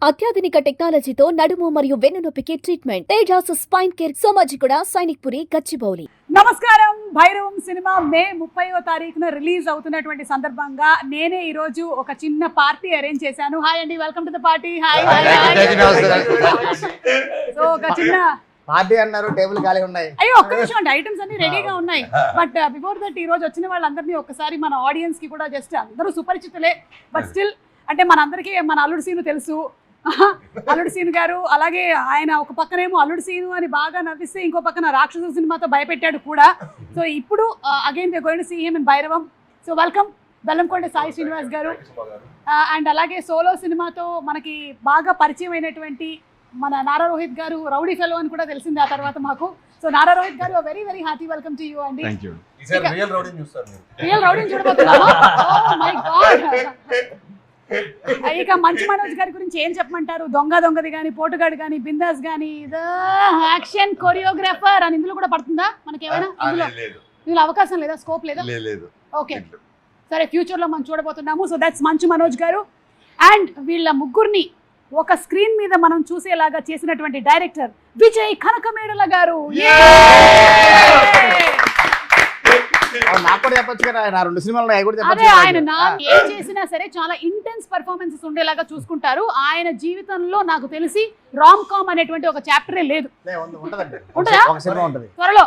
అత్యాధునిక టెక్నాలజీతో నడుము మరియు వెన్నునొప్పికి treatment Tejas spine care Somajiguda Sainikpuri Gachibowli. నమస్కారం. భైరవం సినిమా మే 30వ తారీఖున రిలీజ్ అవుతున్నటువంటి సందర్భంగా నేనే ఈ రోజు ఒక చిన్న పార్టీ అరేంజ్ చేశాను. హాయ్ అండి, welcome to the party. Hi. So ఒక చిన్న పార్టీ అన్నారు, టేబుల్ ఖాళీ ఉన్నాయి. అయ్యో ఒక్క నిమిషం అండి, ఐటమ్స్ అన్ని రెడీగా ఉన్నాయి. బట్ బిఫోర్ దట్ ఈ రోజు వచ్చిన వాళ్ళందరినీ ఒక్కసారి మన ఆడియన్స్ కి కూడా జస్ట్ అందరూ సుపరిచితులే, బట్ స్టిల్ అంటే మనందరికీ మన అల్లుడు సీను తెలుసు. అల్లుడు సీను గారు, అలాగే ఆయన ఒక పక్కనేమో అల్లుడు సీను అని బాగా నవ్విస్తే ఇంకో పక్కన రాక్షసు సినిమాతో భయపెట్టాడు కూడా. సో ఇప్పుడు again we are going to see him in Bhairavam. So welcome Bellamkonda Sai Srinivas గారు. అండ్ అలాగే సోలో సినిమాతో మనకి బాగా పరిచయం అయినటువంటి మన నారా రోహిత్ గారు, రౌడీ ఫెలో అని కూడా తెలిసింది ఆ తర్వాత మాకు. సో నారా రోహిత్ గారు, very very hearty welcome to you అండి. రియల్ రౌడీని చూడబోతున్నామా? Oh my God. ఇక మంచు మనోజ్ గారి గురించి ఏం చెప్పమంటారు? దొంగది కానీ, పోటుగాడు కానీ, బిందాస్ కానీ, యాక్షన్ కొరియోగ్రాఫర్ అని ఇందులో కూడా పడుతుందా మనకేమైనా? ఇందులో అవకాశం లేదా, స్కోప్ లేదా? ఓకే సరే, ఫ్యూచర్ లో మనం చూడబోతున్నాము. సో దట్స్ మంచు మనోజ్ గారు. అండ్ వీళ్ళ ముగ్గురిని ఒక స్క్రీన్ మీద మనం చూసేలాగా చేసినటువంటి డైరెక్టర్ విజయ్ కనకమేడల గారు. నాకు కూడా చెప్పొచ్చు కదా, నా 2 సినిమాలు ఆయన ఏం చేసినా సరే చాలా ఇంటెన్స్ పర్ఫార్మెన్సెస్ ఉండేలాగా చూసుకుంటారు. ఆయన జీవితంలో నాకు తెలిసి రామ్ కామ్ అనేటువంటి ఒక చాప్టరే లేదు. త్వరలో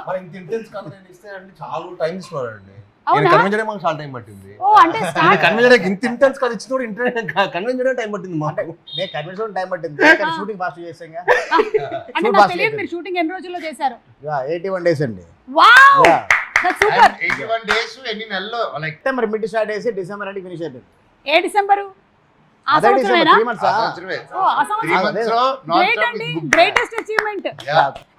షూటింగ్ ఎన్ని రోజుల్లో చేశారు? 81 days అండి. సూపర్. 81 days ఎన్ని నెలల్లో? సెప్టెంబర్ మిడ్ స్టార్ట్ చేసి డిసెంబర్ అంటే ఫినిష్ అయిపోయింది. ఏ డిసెంబరు? ఆ సంవత్సరమేనా? ఓ ఆ సంవత్సరం. గ్రేట్ అండి, గ్రేటెస్ట్ అచీవ్మెంట్.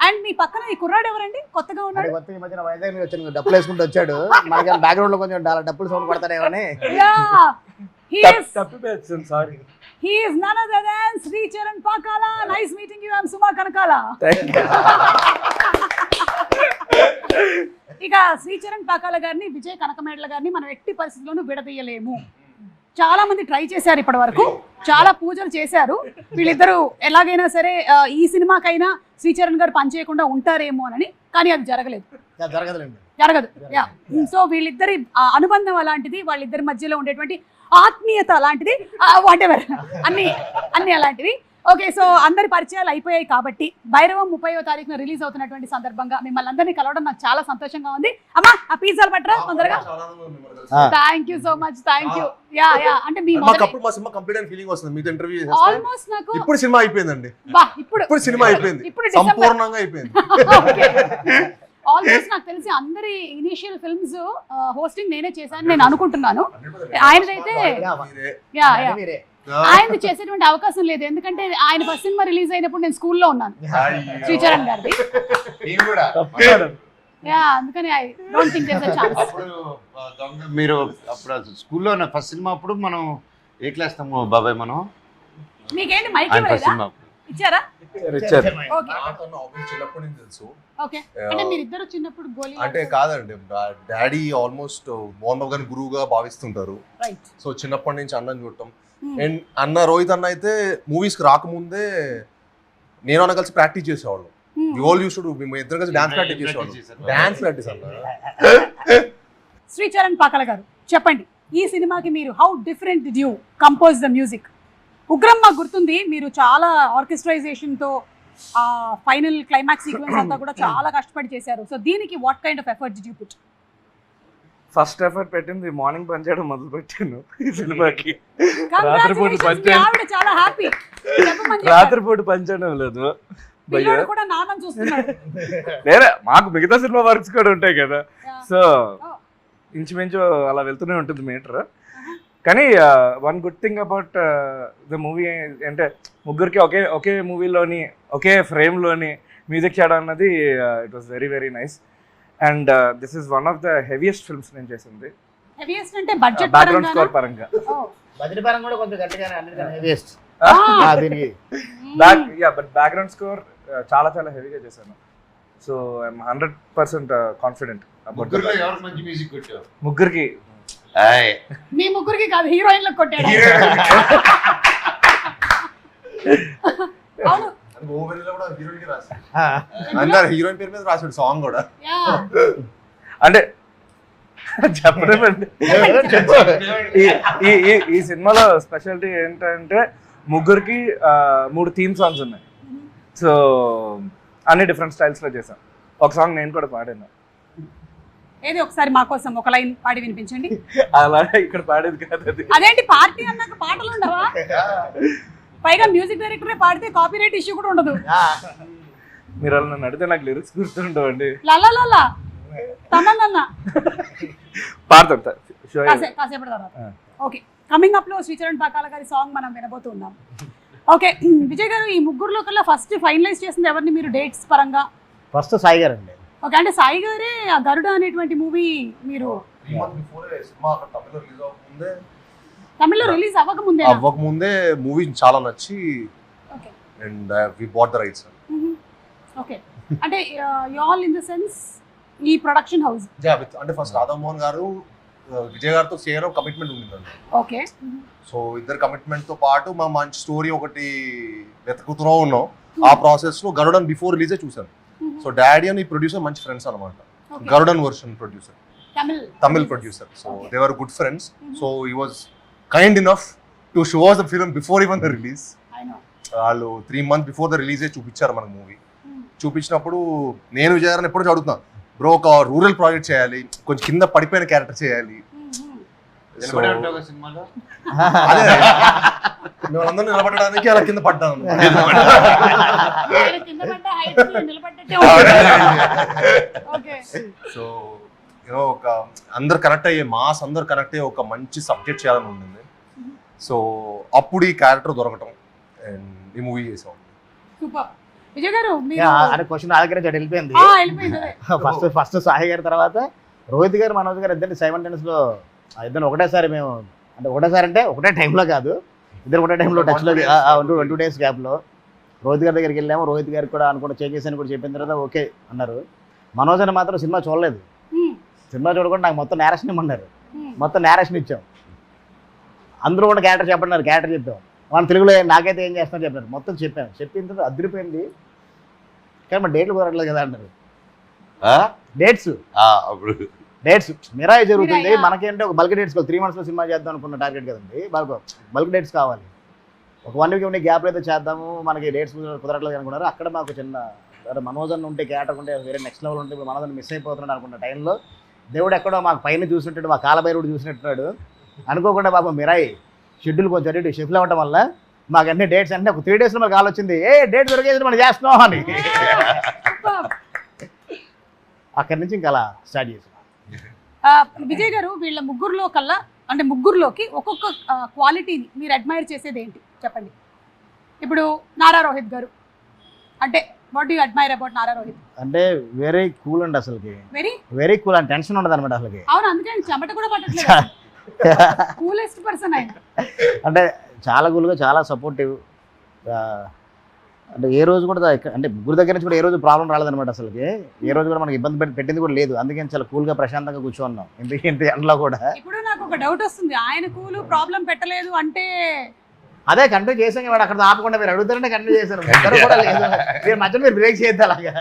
అండ్ మీ పక్కన ఈ కుర్రాడు ఎవరండి? కొత్తగా ఉన్నాడు. కొత్తగా ఈ మధ్యన వైజాగ్ నుంచి వచ్చాను, డప్పులు వేసుకుంటూ వచ్చాడు. మనకి బ్యాక్గ్రౌండ్ లో కొంచెం డప్పులు sound కొడతాడేమని. He is none other than Sri Charan Pakala. Nice meeting you. I am Suma Kanakala. ఇక శ్రీ చరణ్ పాకాల గారిని, విజయ్ కనకమేడల గారిని మనం ఎట్టి పరిస్థితుల్లోనూ విడదీయలేము. చాలా మంది ట్రై చేశారు ఇప్పటి వరకు, చాలా పూజలు చేశారు. వీళ్ళిద్దరూ ఎలాగైనా సరే ఈ సినిమాకైనా శ్రీ చరణ్ గారు పనిచేయకుండా ఉంటారేమో అని, కానీ అది జరగదు. సో వీళ్ళిద్దరి అనుబంధం అలాంటిది, వాళ్ళిద్దరి మధ్యలో ఉండేటువంటి ఆత్మీయత అలాంటిది, వాటెవర్ అన్ని అలాంటివి. ఓకే, సో అందరి పరిచయాలు అయిపోయాయి కాబట్టి భైరవం 30వ తారీఖున రిలీజ్ అవుతున్నటువంటి సందర్భంగా మిమ్మల్ని అందరినీ కలవడం నాకు చాలా సంతోషంగా ఉంది. అమ్మా ఆ పిజ్జాలు పట్టరా తొందరగా. Thank you so much. Thank you. అంటే మీ ఆల్మోస్ట్ నాకు ఇప్పుడు సినిమా అయిపోయిందండి. ఇప్పుడు సినిమా అయిపోయింది, సంపూర్ణంగా అయిపోయింది. ఆల్మోస్ట్ నాకు తెలిసి అందరి ఇనిషియల్ ఫిల్మ్స్ హోస్టింగ్ నేనే చేశాను నేను అనుకుంటున్నాను. ఆయనదైతే ఆయన చేసేటువంటి అవకాశం లేదు, ఎందుకంటే ఆయన ఫస్ట్ సినిమా రిలీజ్ అయినప్పుడు నేను స్కూల్లో ఉన్నాను, శ్రీ చరణ్ గారిది. అందుకని I don't think there is a chance. మీరు అప్పుడు స్కూల్లో ఫస్ట్ సినిమా అప్పుడు మనం ఏ క్లాస్ తాము బాబాయ్? మనం మీకేంటి మైక్ ఇవ్వలేదా? ఇచ్చారా? చిన్నప్పటి నుంచి తెలుసు. అంటే మీరిద్దరు చిన్నప్పుడు గోలీ అంటే కాదండి, డాడీ ఆల్మోస్ట్ మోహన్ బాబు గారిని గురువుగా భావిస్తుంటారు. సో చిన్నప్పటి నుంచి అన్నని చూడటం. అండ్ అన్న రోహిత్ అన్న అయితే మూవీస్ కి రాకముందే నేను అన్న కలిసి ప్రాక్టీస్ చేసేవాళ్ళం. మేము ఇద్దరు కలిసి డాన్స్ ప్రాక్టీస్ చేసేవాళ్ళం. డాన్స్ ప్రాక్టీస్ అన్న. శ్రీ చరణ్ పాకాల గారు చెప్పండి, ఈ సినిమాకి మీరు how different did you compose the music? Ugram మాకు గుర్తుంది, మీరు చాలా ఆర్కెస్ట్రైజేషన్తో ఆ ఫైనల్ క్లైమాక్స్ సీక్వెన్స్ అంతా కూడా చాలా కష్టపడి చేశారు. సో దీనికి what kind of effort did you put? First effort పెట్టింది మార్నింగ్ పని చేయడం మొదలు పెట్టాను ఈ సినిమాకి. రాత్రిపూట పని చేయడం లేదు, నేనే మాకు మిగతా సినిమా వర్క్స్ కూడా ఉంటాయి కదా. సో ఇంచుమించు అలా వెళ్తూనే ఉంటుంది మీటర్. కానీ one good thing about the movie అంటే ముగ్గురికి ఒకే మూవీలోని ఒకే ఫ్రేమ్లోని మ్యూజిక్ చేయడం అన్నది it was very very nice. And this is one of the heaviest films నేను చేసింది. బ్యాక్గ్రౌండ్ స్కోర్ పరంగా బట్ బ్యాక్గ్రౌండ్ స్కోర్ చాలా చాలా హెవీగా చేశాను. సో ఐఎమ్ 100% కాన్ఫిడెంట్ అబౌట్ ముగ్గురికి. మీ ముగ్గురికి కాదు, హీరోయిన్లకు కొట్టాడు. అవును ఓవెన్లో కూడా హీరోయిన్ కి రాశాడు, అందరు హీరోయిన్ పేరు మీద రాశాడు సాంగ్ కూడా. యా అంటే చెప్పలేమండి. ఈ సినిమాలో స్పెషాలిటీ ఏంటంటే ముగ్గురికి 3 థీమ్ సాంగ్స్ ఉన్నాయి. సో అన్ని డిఫరెంట్ స్టైల్స్ లో చేసాం. ఒక సాంగ్ నేను కూడా పాడాను. ఏది ఒకసారి మా కోసం ఒక లైన్ పాడి వినిపించండి. అలా ఇక్కడ పాడేది కాదు అది. అదేంటి పార్టీ అన్నాక పాటలు ఉండవా? పైగా మ్యూజిక్ డైరెక్టరే పాడితే కాపీరైట్ ఇష్యూ కూడా ఉండదు. మీరు అలా నన్ను అడిగితే నాకు లిరిక్స్ గుర్తుండవండి. లలా తమన్నా పాడతాం కాసేపటి తర్వాత. ఓకే, కమింగ్ అప్ లో శ్రీచరణ్ పాకాల గారి సాంగ్ మనం వినబోతున్నాం. ఓకే విజయ్ గారు, ఈ ముగ్గురులో కల్లా ఫస్ట్ ఫైనలైజ్ చేసింది ఎవరిని మీరు డేట్స్ పరంగా? ఫస్ట్ సాయి గారు అండి. ఓకే, అంటే సాయి గారే ఆ గరుడ అనేటువంటి మూవీ మీరు 3 months before సినిమా అక్కడ తమిళ్లో రిలీజ్ అవ్వకముందే అవ్వకముందే మూవీ చాలా నచ్చి okay and we bought the rights. Okay, అంటే ఆల్ ఇన్ ద సెన్స్ ఈ ప్రొడక్షన్ హౌస్ అంటే ఫస్ట్ రాధామోహన్ గారు విజయ్ గారితో చేయడం కమిట్మెంట్ ఉండిందండి. ఓకే, సో ఇద్దరు కమిట్మెంట్ తో పాటు మా మంచి స్టోరీ ఒకటి వెతుకుతూ ఉన్నాం. ఆ ప్రాసెస్ లో గరుడన్ బిఫోర్ రిలీజే చూసాను. సో డాడీ అని ప్రొడ్యూసర్ మంచి ఫ్రెండ్స్ అనమాట. Garudan version producer, Tamil producer. So they were good friends. So he was kind enough to show us the film before even the release. వాళ్ళు 3 months before the release చూపించారు మనకు movie. చూపించినప్పుడు నేను విజయ్ గారిని ఎప్పుడు అడుగుతున్నా, బ్రో ఒక రూరల్ ప్రాజెక్ట్ చేయాలి, కొంచెం కింద పడిపోయిన క్యారెక్టర్ చేయాలి. సినిమాలో అందరూ నిలబడడానికి అలా కింద పడ్డాను. సో యూనో ఒక అందరు కనెక్ట్ అయ్యే మాస్, అందరు కనెక్ట్ అయ్యే ఒక మంచి సబ్జెక్ట్ చేయాలని ఉండింది. సో అప్పుడు ఈ క్యారెక్టర్ దొరకటం అండ్ ఈ మూవీ చేసాం. విజయ్ గారు అనే క్వశ్చన్ నా దగ్గర వెళ్ళిపోయింది. ఫస్ట్ సాయి గారి తర్వాత రోహిత్ గారు, మనోజ్ గారు ఇద్దరిని సైమల్టేనియస్ లో ఇద్దరు ఒకటేసారి మేము, అంటే ఒకటేసారి అంటే ఒకటే టైంలో కాదు, ఇద్దరు ఒకటే టైంలో టచ్లో 2 days గ్యాప్లో రోహిత్ గారి దగ్గరికి వెళ్ళాము. రోహిత్ గారికి కూడా అనుకుంటే చేంజెస్ అని కూడా చెప్పిన తర్వాత ఓకే అన్నారు. మనోజ్ అని మాత్రం సినిమా చూడలేదు. సినిమా చూడకుండా నాకు మొత్తం నేరేషన్ ఇమ్మన్నారు. మొత్తం నేరేషన్ ఇచ్చాం. అందరూ కూడా క్యారెక్టర్ చెప్పన్నారు, క్యారెక్టర్ చెప్పాం. వాళ్ళు తెలుగులో నాకైతే ఏం చేస్తున్నారు చెప్పారు. మొత్తం చెప్పాను. చెప్పిన తర్వాత అదిరిపోయింది. కానీ మా డేట్లు కుదరట్లేదు కదా అన్నారు. డేట్స్ మిరాయి జరుగుతుంది. మనకేంటే ఒక బల్క్ డేట్స్ 3 months సినిమా చేద్దాం అనుకున్న టార్గెట్ కదండి. బల్క్ డేట్స్ కావాలి. ఒక 1 week ఉండే గ్యాప్ అయితే చేద్దాము, మనకి డేట్స్ కుదరట్లేదు అనుకున్నారు. అక్కడ మాకు చిన్న మనోజ్ అన్న ఉంటే, క్యారెక్టర్ ఉంటే వేరే నెక్స్ట్ లెవెల్ ఉంటే, ఇప్పుడు మనోజ్ మిస్ అయిపోతున్నాడు అనుకున్న టైంలో దేవుడు ఎక్కడో మాకు పైన చూసినట్టు, మా కాలభైరుడు చూసినట్టున్నాడు. అనుకోకుండా పాపం మిరాయి షెడ్యూల్ కొంచెం అటు షిఫ్ట్ అవ్వడం వల్ల మాకు అన్ని డేట్స్ అంటే ఒక 3 days మాకు కాల్ వచ్చింది, డేట్ దొరికేది మనం చేస్తున్నాం అని. అక్కడి నుంచి ఇంకా అలా స్టార్ట్ చేసాం. విజయ్ గారు, వీళ్ళ ముగ్గురులో కల్లా, అంటే ముగ్గురులోకి ఒక్కొక్క క్వాలిటీని మీరు అడ్మైర్ చేసేది ఏంటి చెప్పండి. ఇప్పుడు నారా రోహిత్ గారు అంటే what do you admire about Nara Rohit? అంటే వెరీ కూల్ అండి, అసలుకి వెరీ కూల్ అండ్ టెన్షన్ ఉండదు అనమాట అసలుకి. అవును, అందుకే చెమట కూడా పట్టట్లేదు. కూలెస్ట్ పర్సన్ ఆయన. అంటే చాలా కూల్గా, చాలా సపోర్టివ్. అంటే ఏ రోజు కూడా అంటే ముగ్గురు దగ్గర నుంచి కూడా ఏ రోజు ప్రాబ్లం రాలేదనమాట అసలుకి. ఏ రోజు కూడా మనకి ఇబ్బంది పెట్టింది కూడా లేదు. అందుకని చాలా కూల్గా ప్రశాంతంగా కూర్చోన్నాం ఇంత ఎండలో కూడా. ఇప్పుడు నాకు ఒక డౌట్ వస్తుంది, ఆయన కూల్ ప్రాబ్లం పెట్టలేదు అంటే అదే కంటిన్యూ చేసాం వాడు అక్కడ ఆపకుండా మీరు అడుగుతారంటే కంటిన్యూ చేశాను. కూడా లేదు, మీరు మధ్యలో మీరు బ్రేక్ చేయద్దు అలాగా.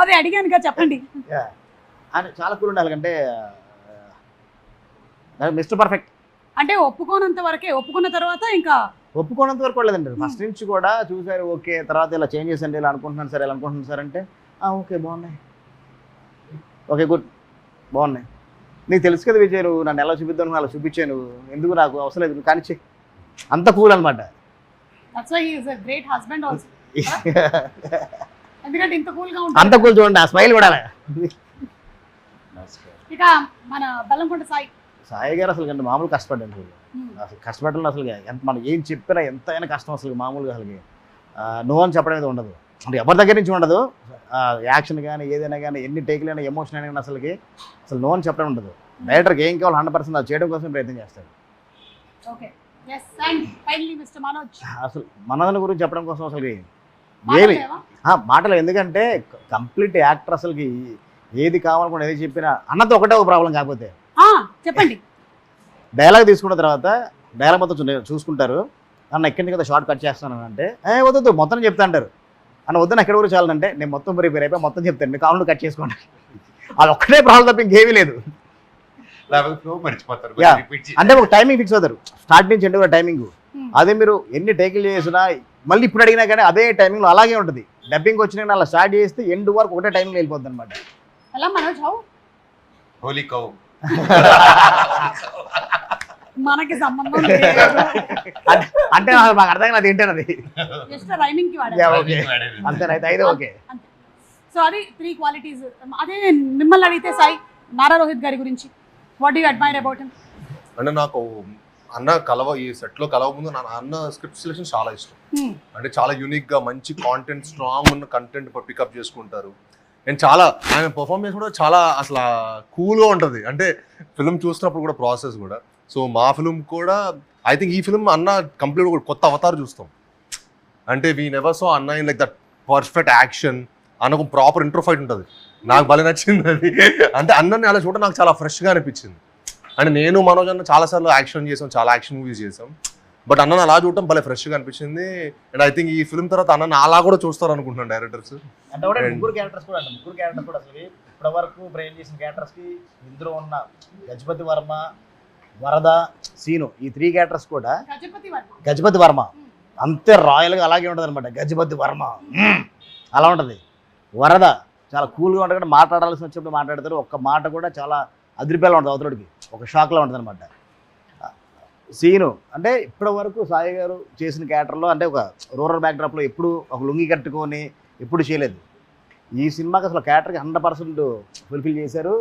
అదే అడిగాను కదా, చెప్పండి. అని చాలా కూల్ ఉండాలి. అంటే మిస్టర్ పర్ఫెక్ట్. అంటే ఒప్పుకోనంత వరకే, ఒప్పుకున్న తర్వాత ఇంకా ఒప్పుకోనంత వరకు లేదండి. ఫస్ట్ నుంచి కూడా చూసారు, ఓకే తర్వాత ఇలా చేంజ్ చేసండి, ఇలా అనుకుంటున్నాను సార్, ఇలా అనుకుంటున్నాను సార్ అంటే ఓకే బాగున్నాయి, ఓకే గుడ్ బాగున్నాయి. నీకు తెలుసు కదా విజయ్, నువ్వు నన్ను ఎలా చూపిద్దాను అలా చూపించాను, ఎందుకు నాకు అవసరం లేదు కానీ చెయ్యి. అంత కూల్ అనమాట. అంత కూల్ చూడండి, ఆ స్మైల్ కూడా. ఇక మన బెల్లంకొండ సాయి గారు అసలు అంటే మామూలు కష్టపడ్డాను. అసలు కష్టపడడం అసలు ఎంత మనం ఏం చెప్పినా ఎంతైనా కష్టం అసలు మామూలుగా అసలుకి నో అని చెప్పడం అనేది ఉండదు. అంటే ఎవరి దగ్గర నుంచి ఉండదు. యాక్షన్ కానీ ఏదైనా కానీ ఎన్ని టేకులైనా ఎమోషన్ అయినా కానీ అసలు నో అని చెప్పడం ఉండదు. డైరెక్టర్కి ఏం కావాలి 100% అది చేయడం కోసం ప్రయత్నం చేస్తాడు. అసలు మనోజ్ గురించి చెప్పడం కోసం అసలుకి ఏమి మాటలు, ఎందుకంటే కంప్లీట్ యాక్టర్ అసలుకి ఏది కావాలనుకుంటే ఏది చెప్పినా అన్నతో ఒకటే ఒక ప్రాబ్లం. కాకపోతే చెప్పండి, డైలాగ్ తీసుకున్న తర్వాత డైలాగ్ మొత్తం చూసుకుంటారు, అన్న ఎక్కడి నుంచి కదా షార్ట్ కట్ చేస్తాను అంటే వద్దు మొత్తం చెప్తా అంటారు. అన్న వద్దు ఎక్కడ వరకు చాలంటే నేను మొత్తం ప్రిపేర్ అయిపోయి మొత్తం చెప్తాను, మీరు కావాలంటే కట్ చేసుకోండి. అది ఒక్కటే ప్రాబ్లం తప్ప ఇంకేమీ లేదు. మర్చిపోతారు. Yeah. అంటే ఒక టైమింగ్ ఫిక్స్ అవుతారు స్టార్ట్ నుంచి ఎండ్ కూడా టైమింగ్. అదే మీరు ఎన్ని టేకులు చేసినా మళ్ళీ ఇప్పుడు అడిగినా కానీ అదే టైమింగ్లో అలాగే ఉంటుంది. డబ్బింగ్ వచ్చినా అలా స్టార్ట్ చేస్తే ఎండ్ వరకు ఒకటే టైమింగ్లో వెళ్ళిపోద్ది అనమాట. అలా మనోజ్ హౌ హోలీ కౌ మనకి సంబంధం లేదు. అంటే మాకు అర్థం కాదు ఏంటది. జస్ట్ రైమింగ్ కి వాడారు. ఓకే అంతేనైతే అయితే ఓకే. సో అది 3 క్వాలిటీస్. అదే మిమ్మల్ని అడిగితే సాయి, నారా రోహిత్ గారి గురించి what do admire about him? అంటే నాకు అన్న ఈ సెట్లో కలవ ముందు నా అన్న స్క్రిప్ట్ సెలెక్షన్ చాలా ఇష్టం. అంటే చాలా యూనిక్గా మంచి కాంటెంట్, స్ట్రాంగ్ ఉన్న కంటెంట్ పికప్ చేసుకుంటారు. అండ్ చాలా ఆయన పర్ఫార్మెన్స్ కూడా చాలా అసలు కూల్గా ఉంటుంది. అంటే ఫిల్మ్ చూసినప్పుడు కూడా ప్రాసెస్ కూడా. సో మా ఫిల్మ్ కూడా ఐ థింక్ ఈ ఫిల్మ్ అన్న కంప్లీట్ కూడా కొత్త అవతారం చూస్తాం. అంటే వీ నెవర్ సో అన్న in like that perfect action. అన్నకు ప్రాపర్ ఇంట్రో ఫైట్ ఉంటుంది, నాకు భలే నచ్చింది అది. అంటే అన్నని అలా చూడడం నాకు చాలా ఫ్రెష్గా అనిపించింది. అంటే నేను మనోజ్ అన్న చాలాసార్లు యాక్షన్ చేసాం, చాలా యాక్షన్ మూవీస్ చేసాం. బట్ అన్నను అలా చూడటం భలే ఫ్రెష్గా అనిపించింది. అండ్ ఐ థింక్ ఈ ఫిల్మ్ తర్వాత అన్న అలా కూడా చూస్తారు అనుకుంటున్నాను డైరెక్టర్స్. అంటే కూడా ముగ్గురు క్యారెక్టర్స్ కూడా అసలు ఇప్పటి వరకు బ్రెయిన్ చేసిన క్యారెక్టర్స్కి ఇందులో ఉన్న గజపతి వర్మ, వరద, సీను ఈ 3 క్యారెక్టర్స్ కూడా గజపతి వర్మ అంతే రాయల్గా అలాగే ఉంటుంది అనమాట. గజపతి వర్మ అలా ఉంటుంది. వరద చాలా కూల్గా ఉంటుంది, మాట్లాడాల్సి వచ్చినప్పుడు మాట్లాడతారు. ఒక్క మాట కూడా చాలా అదిరిపేలా ఉంటుంది అవతలకి, ఒక షాక్లో ఉంటుంది అనమాట. సీను అంటే ఇప్పటి వరకు సాయి గారు చేసిన క్యారెక్టర్లో అంటే ఒక రూరల్ బ్యాక్డ్రాప్లో ఎప్పుడు ఒక లుంగి కట్టుకొని ఎప్పుడు చేయలేదు. ఈ సినిమాకి అసలు క్యారెక్టర్కి 100% ఫుల్ఫిల్ చేశారు.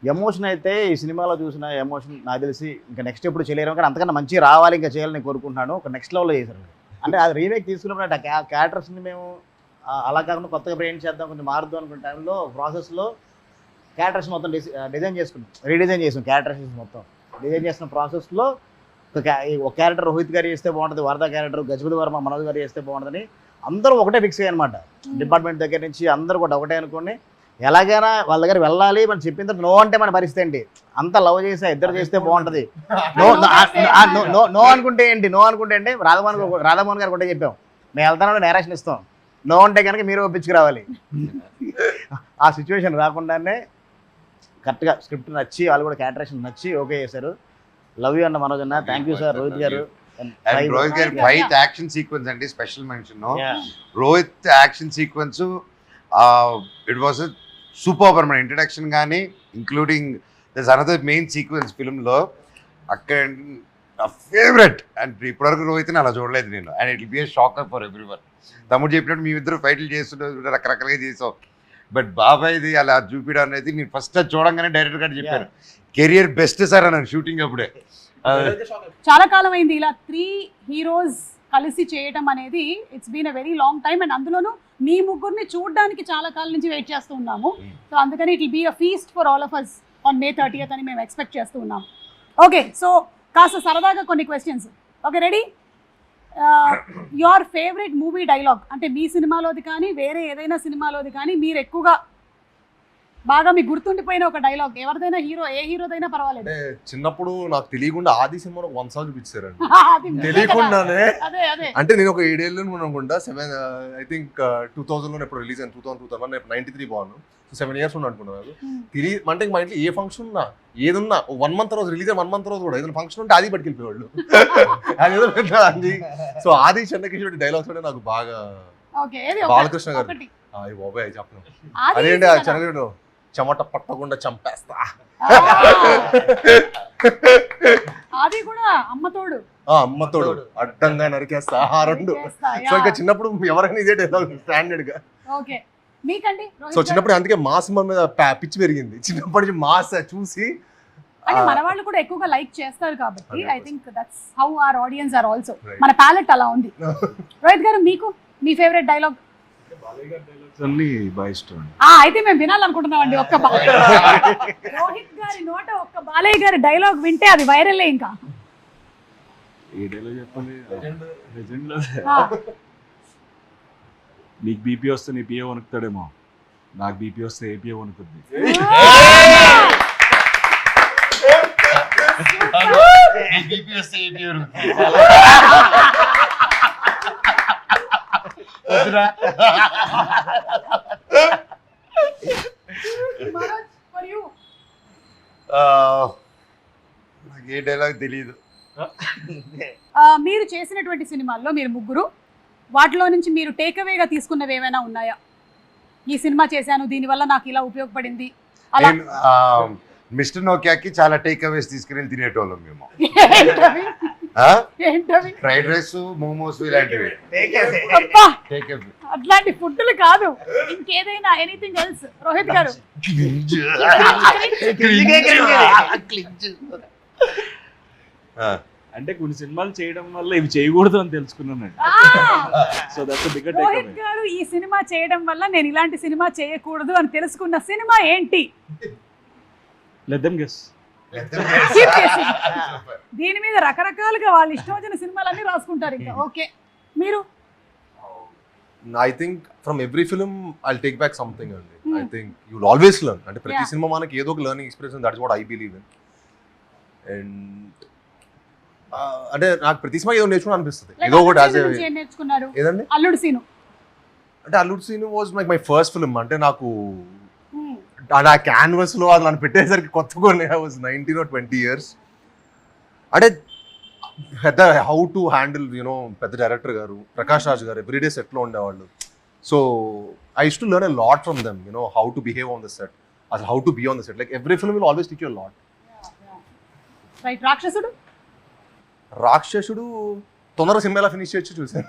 ఎమోషన్ అయితే ఈ సినిమాలో చూసిన ఎమోషన్ నాకు తెలిసి ఇంకా నెక్స్ట్ ఎప్పుడు చేయలేరు, కానీ అంతకన్నా మంచిగా రావాలి ఇంకా చేయాలని కోరుకుంటున్నాను. ఒక నెక్స్ట్ లెవెల్లో చేశారు. అంటే అది రీమేక్ తీసుకున్నప్పుడు ఆ క్యారెక్టర్స్ని మేము అలా కాకుండా కొత్తగా బ్రెయిన్ చేద్దాం, కొంచెం మారుద్దాం అనుకున్న టైంలో ప్రాసెస్లో క్యారెక్టర్స్ మొత్తం డిజైన్ చేసుకున్నాం, రీడిజైన్ చేసాం. క్యారెక్టర్స్ మొత్తం డిజైన్ చేసిన ప్రాసెస్లో ఒక క్యారెక్టర్ రోహిత్ గారు చేస్తే బాగుంటుంది, వరద క్యారెక్టర్ గజపతి వర్మ మనోజ్ గారు చేస్తే బాగుంటుందని అందరూ ఒకటే ఫిక్స్ అయ్యాయి అనమాట. డిపార్ట్మెంట్ దగ్గర నుంచి అందరూ కూడా ఒకటే అనుకోండి, ఎలాగైనా వాళ్ళ దగ్గర వెళ్ళాలి. మనం చెప్పిన తర్వాత నో అంటే మన పరిస్థితి ఏంటి, అంత లవ్ చేసా ఇద్దరు చేస్తే బాగుంటుంది. నో అనుకుంటే ఏంటి, నో అనుకుంటే అంటే రాధామోహన్ గారు ఒకటే చెప్పాం, మేము వెళ్తాను నేరేషన్ ఇస్తాం, నో అంటే కనుక మీరు ఒప్పించుకురావాలి. ఆ సిచ్యువేషన్ రాకుండానే కరెక్ట్గా స్క్రిప్ట్ నచ్చి వాళ్ళు కూడా క్యారెక్టరేషన్ నచ్చి ఓకే చేశారు. లవ్ యూ అన్న మనోజ్ అన్న, థ్యాంక్ యూ సార్. రోహిత్ గారు రోహిత్ గారి ఫైట్ యాక్షన్ సీక్వెన్స్ అండి special mention. Rohit action sequence it was super. మన ఇంట్రడక్షన్ కానీ ఇంక్లూడింగ్ దస్ అనదర్ మెయిన్ సీక్వెన్స్ ఫిల్మ్లో అక్కడ ఫేవరెట్. అండ్ ఇప్పటివరకు రోహిత్ని అలా చూడలేదు నేను. And it will be A shocker for everyone. తమ్ముడు చెప్పినట్టు మీ ఇద్దరు ఫైట్లు చేస్తుంటే రకరకాలుగా చేసాం. బట్ బాబాయ్ది అలా చూపించడం అనేది నేను ఫస్ట్ చూడంగానే డైరెక్టర్ గారు చెప్పాను, కెరియర్ బెస్ట్ సార్ అన్నాను షూటింగ్ అప్పుడే. చాలా కాలం అయింది ఇలా 3 హీరోస్ కలిసి చేయటం అనేది. It's been a very long time. And అందులోనూ మీ ముగ్గురిని చూడడానికి చాలా కాలం నుంచి వెయిట్ చేస్తూ ఉన్నాము. సో అందుకని it will be a feast for all of us on May 30th అని మేము ఎక్స్పెక్ట్ చేస్తూ ఉన్నాము. ఓకే, సో కాస్త సరదాగా కొన్ని questions. Okay, ready? Your favourite movie dialogue అంటే మీ సినిమాలోది కానీ వేరే ఏదైనా సినిమాలోది కానీ మీరు ఎక్కువగా బాగా మీకు గుర్తుండిపోయిన ఒక డైలాగ్ ఎవరిదైనా, హీరో ఏ హీరోదైనా పర్వాలేదు. అంటే చిన్నప్పుడు నాకు తెలియకుండా ఆది సినిమాలో 1 సాంగ్ చూపించారండి అది తెలియకుండానే. అదే అదే అంటే నేను ఒక 7 ఏళ్ళు అనుకుంటా, 7 ఐ థింక్ 2000లో ఎప్పుడు రిలీజ్ అయింది, 2001 93 బాగున్నాను. 7 years ఉన్న అనుకున్నాను. తిరిగి అంటే మా ఇంట్లో ఏ ఫంక్షన్ ఉన్నా ఏదున్నా 1 month రోజు రిలీజ్ అయిన 1 month రోజు కూడా ఏదైనా ఫంక్షన్ ఉంటే ఆది పట్టుకెళ్ళిపోయేవాళ్ళు. అదేదో అది. సో ఆది చెన్నకేశ్వరి డైలాగ్స్ అంటే నాకు బాగా. బాలకృష్ణ గారు బాబాయ్ చెప్పను అదేంటి ఆ చెన్నకేశ్వరి చెమట పట్టకుండా చంపేస్తా, అది కూడా అమ్మతోడు అడ్డంగా నరికేస్తా, ఆ 2. సో ఇంకా చిన్నప్పుడు ఎవరైనా ఇదే డైలాగ్ స్టాండర్డ్ గా. ఓకే, మీకండి? సో చిన్నప్పుడు అందుకే మాస్ మీద పిచ్చి పెరిగింది. చిన్నప్పటి నుంచి మాస్ చూసి అంటే మన వాళ్ళు కూడా ఎక్కువగా లైక్ చేస్తారు కాబట్టి I think that's how our audience are also. మన ప్యాలెట్ అలా ఉంది. రోహిత్ గారు మీకు మీ ఫేవరెట్ డైలాగ్? అయితే మేము వినాలనుకుంటున్నామండి. ఒక్క రోహిత్ గారి నోట ఒక్క బాలయ్య గారి డైలాగ్ వింటే అది వైరల్. ఇంకా నీకు బీపీ వస్తే నీ పిఏ వణుకుతాడేమో, నాకు బీపీ వస్తే ఏపీఏ వణుకుద్ది. బీపీ వస్తే ఏపీ వద్దురా. Manoj, for you. నాకు ఏ డైలాగ్ తెలియదు. మీరు చేసినటువంటి సినిమాల్లో మీరు ముగ్గురు వాటిలో నుంచి మీరు టేక్అవేగా తీసుకున్నవి ఏమైనా ఉన్నాయా? ఈ సినిమా చేశాను దీనివల్ల నాకు ఇలా ఉపయోగపడింది అలా. నేను మిస్టర్ నోకియాకి చాలా టేక్ అవేస్ తీసుకుని తినేటోళ్ళం మేము. ఏంటవి? ఏంటవి? ఫ్రైడ్ రైస్, మోమోస్ ఇలాంటివి అబ్బా, టేక్ అవే. అట్లాంటి ఫుడ్లు కాదు, ఇంకేదైనా ఎనీథింగ్ ఎల్స్. రోహిత్ గారు అంటే కొన్ని సినిమాలు చేయడం వల్ల ఇవి చేయకూడదు అని తెలుసుకున్నానండి. So that's big takeaway. Rohit గారు ఈ సినిమా చేయడం వల్ల నేను ఇలాంటి సినిమా చేయకూడదు అని తెలుసుకున్న సినిమా ఏంటి? Let them guess. Keep guessing. దీని మీద రకరకాలుగా వాళ్ళు ఇష్టం వచ్చిన సినిమాలన్నీ రాసుకుంటారు ఇంకా. ఓకే, మీరు? I think from every film I take back something అండి. I think you will always learn. అంటే ప్రతి Yeah. సినిమా మనకి ఏదో ఒక learning experience, that is what I believe in. And అంటే నాకు ప్రతి సినిమా ఏదో నేర్చుకుని అనిపిస్తుంది. Like ఏదో ఒకటి అల్లుడు సీను నుంచి ఏం నేర్చుకున్నారు? ఏదండి అల్లుడు సీను. అంటే Alludu Seenu was like my first film. అంటే నాకు ఆ క్యాన్వస్ లో అది నన్ను పెట్టేసరికి కొత్తగా ఐ వాజ్ 19 or 20 years. అంటే పెద్ద హౌ టు హ్యాండిల్ యూనో పెద్ద డైరెక్టర్ గారు ప్రకాష్ రాజ్ గారు ఎవ్రీడే సెట్ లో ఉండేవాళ్ళు. So I use to learn a lot from them, you know how to behave on the set, అసలు how to be on the set. Like every film will always teach you a lot. Right. Rakshasudu? Rakshasudu తొందరగా cinema ఎలా finish చేయొచ్చు చూసాను.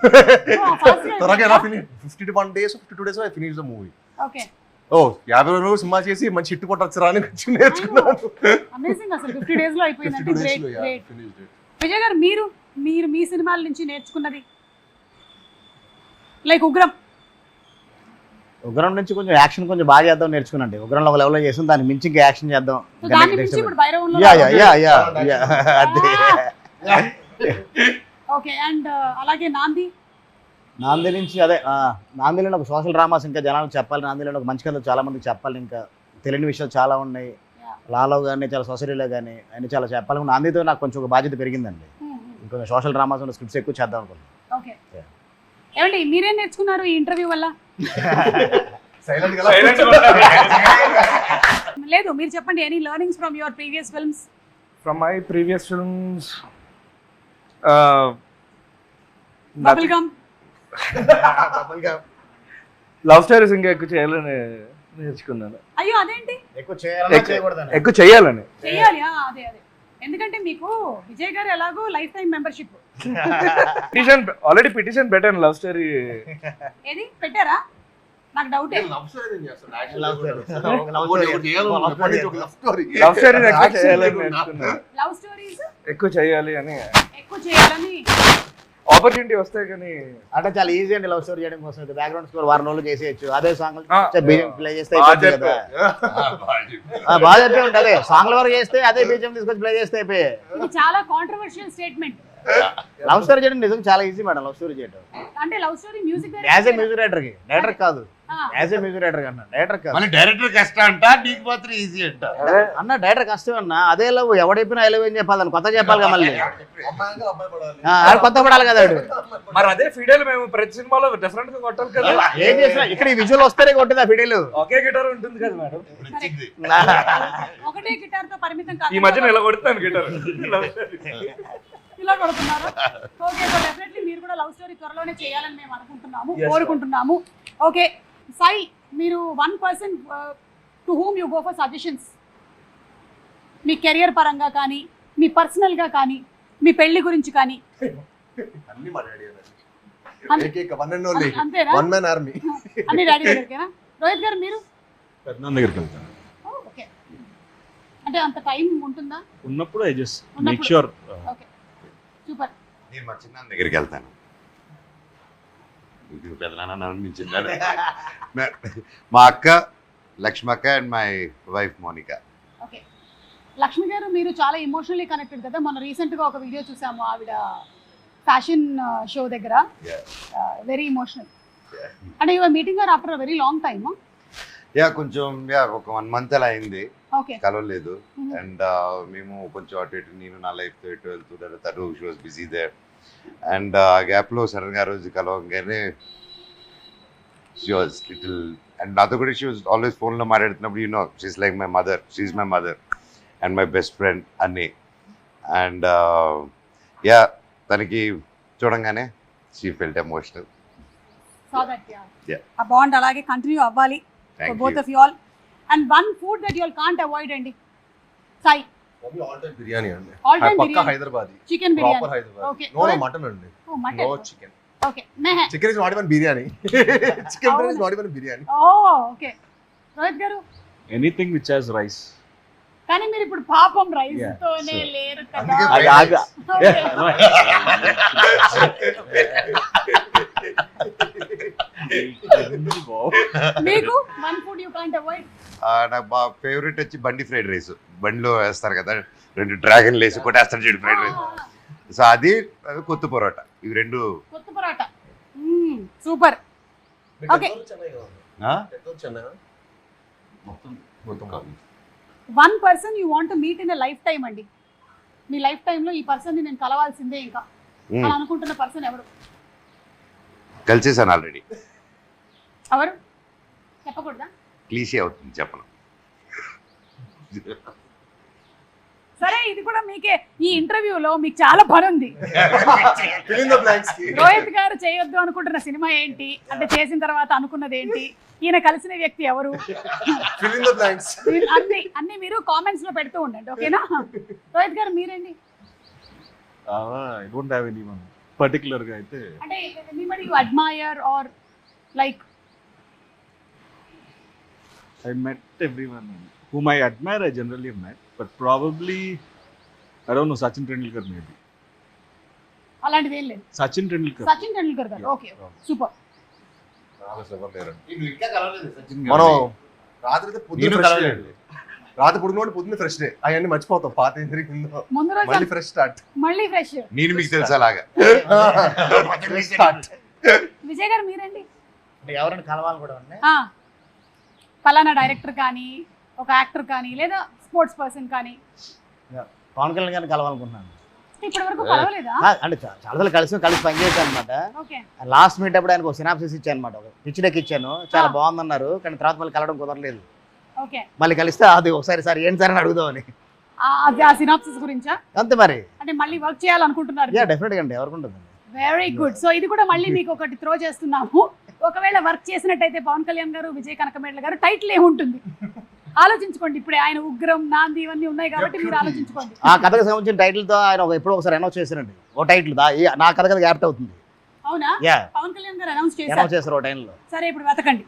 త్వరగా ఎలా finish 51 days 52 days I finish the movie. Okay. 50 రోజులు cinema చేసి మంచి హిట్ కొట్టొచ్చు అని నేర్చుకున్నాను. అమేజింగ్. అసలు 50 days లో అయిపోయిందంటే 52 days గ్రేట్ లో గ్రేట్. Finished it. విజయ్ గారు, మీరు మీరు మీ సినిమాల నుంచి నేర్చుకున్నది? లైక్ ఉగ్రం. ఉగ్రం నుంచి కొంచెం యాక్షన్ కొంచెం బాగా చేద్దాం నేర్చుకున్నాండి. ఉగ్రంలో ఒక లెవెల్లో చేసాం, దాన్ని మించి ఇంకా యాక్షన్ చేద్దాం. సో దాని నుంచి ఇప్పుడు భైరవంలో. Yeah yeah yeah yeah yeah అదే. ఓకే. అండ్ అలాగే నాంది. నాంది నుంచి అదే నాందిలో ఒక సోషల్ డ్రామాస్ ఇంకా జనాలకు చెప్పాలి. నాందిలో ఒక మంచి కథలు చాలా మందికి చెప్పాలి. ఇంకా తెలియని విషయాలు చాలా ఉన్నాయి. లాలో కానీ చాలా సొసైటీలో కానీ అన్ని చాలా చెప్పాలి. నాందితో నాకు కొంచెం ఒక బాధ్యత పెరిగిందండి. ఇంకొంచెం సోషల్ డ్రామాస్ ఉన్న స్క్రిప్ట్స్ ఎక్కువ చేద్దాం అనుకున్నాను. ఓకే. ఏమండి మీరేం నేర్చుకున్నారు ఈ ఇంటర్వ్యూ వల్ల? లేదు, మీరు చెప్పండి. Any learnings from your previous films? From my previous films, bubble gum. Love stories ఇంకా ఎక్కువ చేయాలని నేర్చుకున్నాను. అయ్యో, అదేంటి? ఎక్కువ చేయాలని చేయకూడదని. ఎక్కువ చేయాలని. చెయ్యాలి. అదే అదే. ఎందుకంటే మీకు విజయ్ గారు ఎలాగో life time membership. Already petition పెట్టాను లవ్ స్టోరీ. ఏది పెట్టారా? నాకు doubt. Love stories love stories ఎక్కువ చేయాలి అని. ఎక్కువ చేయాలని ఆపర్చునిటీ వస్తాయి కానీ అంటే చాలా ఈజీ అండి లవ్ స్టోరీ చేయడం కోసం. బ్యాక్గ్రౌండ్ స్కోర్ వారం రోజులు చేసేయచ్చు. అదే సాంగ్ బీజం ప్లే చేస్తే అయిపోతుంది కదా. బాగా చెప్పే ఉంటుంది. సాంగ్ల వరకు చేస్తే అదే బీజం తీసుకొచ్చి ప్లే చేస్తే అయిపోయి. ఇది చాలా కాంట్రవర్షియల్ స్టేట్మెంట్. లవ్ స్టోరీ చేయడం నిజంగా చాలా ఈజీ మేడం. లవ్ స్టోరీ చేయడం అంటే love story music as a music director కి, డైరెక్టర్ కాదు. యాజ్ ఏ మ్యూజిక్ డైరెక్టర్ కన్నా డైరెక్టర్ కాదు. మళ్ళీ డైరెక్టర్ కష్టం అంట, నీకు మాత్రం ఈజీ అంట. అన్న డైరెక్టర్ కష్టం అన్న. అదే లవ్ ఎవడైపోయినా ఐ లవ్ ఏం చెప్పాలి, దాన్ని కొత్త చెప్పాలి కదా. మళ్ళీ కొత్త పడాలి కదా. మరి అదే ఫిడేల్ మేము ప్రతి సినిమాలో డిఫరెంట్ గా కొట్టాలి కదా. ఏం చేసినా ఇక్కడ ఈ విజువల్ వస్తేనే కొట్టింది ఆ ఫిడేలు. ఒకే గిటార్ ఉంటుంది కదా మేడం. ఒకటే గిటార్ తో పరిమితం కాదు. ఈ మధ్యన ఇలా కొడుతాను గిటార్. ఇలా కొడుతున్నారు. ఓకే. సో డెఫినెట్లీ మీరు కూడా లవ్ స్టోరీ త్వరలోనే చేయాలని మేము అనుకుంటున్నాము, కోరుకుంటున్నాము. ఓకే సాయి, మీరు 1 person to whom you go for suggestions, me career పరంగా కానీ, మీ పర్సనల్గా కానీ, మీ పెళ్లి గురించి కానీ. అంతేనా? అన్ని డాడీ దగ్గరికేనా? రోహిత్ గారు మీరు? పెద్దనాన్న దగ్గరికి వెళ్తాను. ఓకే. అంటే అంత టైం ఉంటుందా? ఉన్నప్పుడు I just make sure. Okay, super. నేను మా చిన్న దగ్గరికి వెళ్తాను. పెద్దనాన్న అనిపించింది. మా అక్క Lakshmakka and my wife Monica. Okay. Lakshmi గారు, మీరు చాలా ఎమోషనల్లీ కనెక్టెడ్ కదా. మొన్న రీసెంట్గా ఒక వీడియో చూసాము ఆవిడ ఫ్యాషన్ షో దగ్గర. Very emotional. అంటే యువర్ మీటింగ్ గారు ఆఫ్టర్ వెరీ లాంగ్ టైమ్. కొంచెం ఒక 1 month అలా అయింది, ఓకే, కలవలేదు. అండ్ మేము కొంచెం అటు ఇటు, నేను నా లైఫ్తో ఇటు వెళ్తూ తను she was busy there. And ఆ గ్యాప్లో సడన్గా రోజు కలవగానే She was little, and నాతో కూడా she was always phone లో మాట్లాడుతున్నప్పుడు, you know, she's like my mother. She's my mother and my best friend Anni. And yeah, తనకి చూడంగానే she felt emotional. Saw that, Yeah. ఆ బాండ్ అలాగే continue అవ్వాలి Thank for both you. of you all. And one food that you all can't avoid అండి. Sai, all time biryani అండి. All time పక్కా biryani. Hyderabadi. Chicken proper biryani. Hyderabadi. Okay. No mutton అండి. Oh mutton. No chicken. Okay. నెహే. Chicken is not even biryani. Chicken అవునా? Is not even biryani. Oh okay. Rohit గారు, anything which has rice. కానీ మీరు ఇప్పుడు పాపం రైస్ Yeah, తోనే so- లేరు కదా. అందుకే అది fried ఆగా. rice. Okay. మీకు one food you can't avoid. నాకు బాగా ఫేవరెట్ వచ్చి బండి ఫ్రైడ్ రైస్. బండిలో వేస్తారు కదా, 2 డ్రాగన్లు వేసి కొట్టేస్తారు చూడు ఫ్రైడ్ రైస్. సో అది కొత్త పరోటా, ఇవి 2. కొత్త పరోటా. సూపర్. మీకు Okay. ఎంత చెన్నై కావాలి? ఆ? ఎంత చెన్నై? మొత్తం one person you want meet in life time అండి. మీ లైఫ్ టైంలో ఈ పర్సన్ ని నేను కలవాల్సిందే ఇంకా అని అనుకుంటున్న పర్సన్ ఎవరు? కలిసేసాను ఆల్రెడీ. ఎవరు చెప్పకూడదా? క్లీషే అవుతుంది చెప్పను. సరే, ఇది కూడా మీకే. ఈ ఇంటర్వ్యూలో మీకు చాలా పని ఉంది. fill in the blanks. Rohit గారు చేయొద్దు అనుకుంటున్న సినిమా ఏంటి, అంటే చేసిన తర్వాత అనుకున్నది ఏంటి, ఈయన కలిసిన వ్యక్తి ఎవరు, fill in the blanks. అన్ని మీరు కామెంట్స్ లో పెడుతూ ఉండండి, ఓకేనా? రోహిత్ గారు మీరేంటి? I don't have any one particular గా అయితే. అంటే anybody you admire or like? I met everyone whom I admire. I generally met, but probably I don't know, Sachin Tendulkar maybe. అలాంటిది ఏం లేదు. Sachin Tendulkar. సచిన్ టెండూల్కర్ గారు. Okay, super. అసలు ఎవరు లేరండి. ఇంకా కలవలేదు సచిన్ మనం గారు. రాత్రి అయితే పొద్దున్న నేను ఫ్రెష్ కలవలేదు. రాత్రి పొద్దున్న పొద్దున్న ఫ్రెష్ డే అవన్నీ మర్చిపోతాం. పాత ఏం జరిగిందో ముందు రోజు మళ్ళీ ఫ్రెష్ స్టార్ట్. మళ్ళీ ఫ్రెష్. నేను మీకు తెలుసా అలాగా. స్టార్ట్. విజయ్ గారు మీరేంటి? అంటే ఎవరైనా కలవాలని కూడా ఉన్నాయి. పలానా డైరెక్టర్ కానీ, ఒక యాక్టర్ కానీ, లేదా స్పోర్ట్స్ పర్సన్ కానీ పవన్ కళ్యాణ్ గారిని కలవాలనుకుంటున్నాను. ఇప్పటి వరకు కలవలేదా? అంటే చాలా కలిసి పనిచేశాను అనమాట. ఓకే. లాస్ట్ మీట్ అప్పుడు ఆయనకు సినాప్సిస్ ఇచ్చాను అనమాట. ఒక పిచ్ డెక్ ఇచ్చాను, చాలా బాగుందన్నారు. కానీ తర్వాత మళ్ళీ కలవడం కుదరలేదు. ఓకే. మళ్ళీ కలిస్తే అది ఒకసారి సార్ ఏంటి సార్ అని అడుగుదామని. అది ఆ సినాప్సిస్ గురించా? అంతే మరి. అంటే మళ్ళీ వర్క్ చేయాలనుకుంటున్నారు? యా డెఫినెట్గా అండి, ఎవరికి ఉంటుంది. Very good. సో ఇది కూడా మళ్ళీ మీకు ఒకటి త్రో చేస్తున్నాము. ఒకవేళ వర్క్ చేసినట్టయితే పవన్ కళ్యాణ్ గారు, విజయ్ కనకమేడల గారు, టైటిల్ ఏముంటుంది ఆలోచించుకోండి. ఇప్పుడే ఆయన ఉగ్రం, నాంది ఇవన్నీ ఉన్నాయి కాబట్టి మీరు ఆలోచించుకోండి. ఆ కథకు సంబంధించిన టైటిల్ తో ఆయన ఎప్పుడో ఒకసారి అనౌన్స్ చేశారండి. ఓ టైటిల్ నా కథ కథ యాప్ట్ అవుతుంది. అవునా? యా పవన్ కళ్యాణ్ గారు అనౌన్స్ అనౌన్స్ చేశారు. చేశారు ఓ టైంలో. సరే, ఇప్పుడు వెతకండి.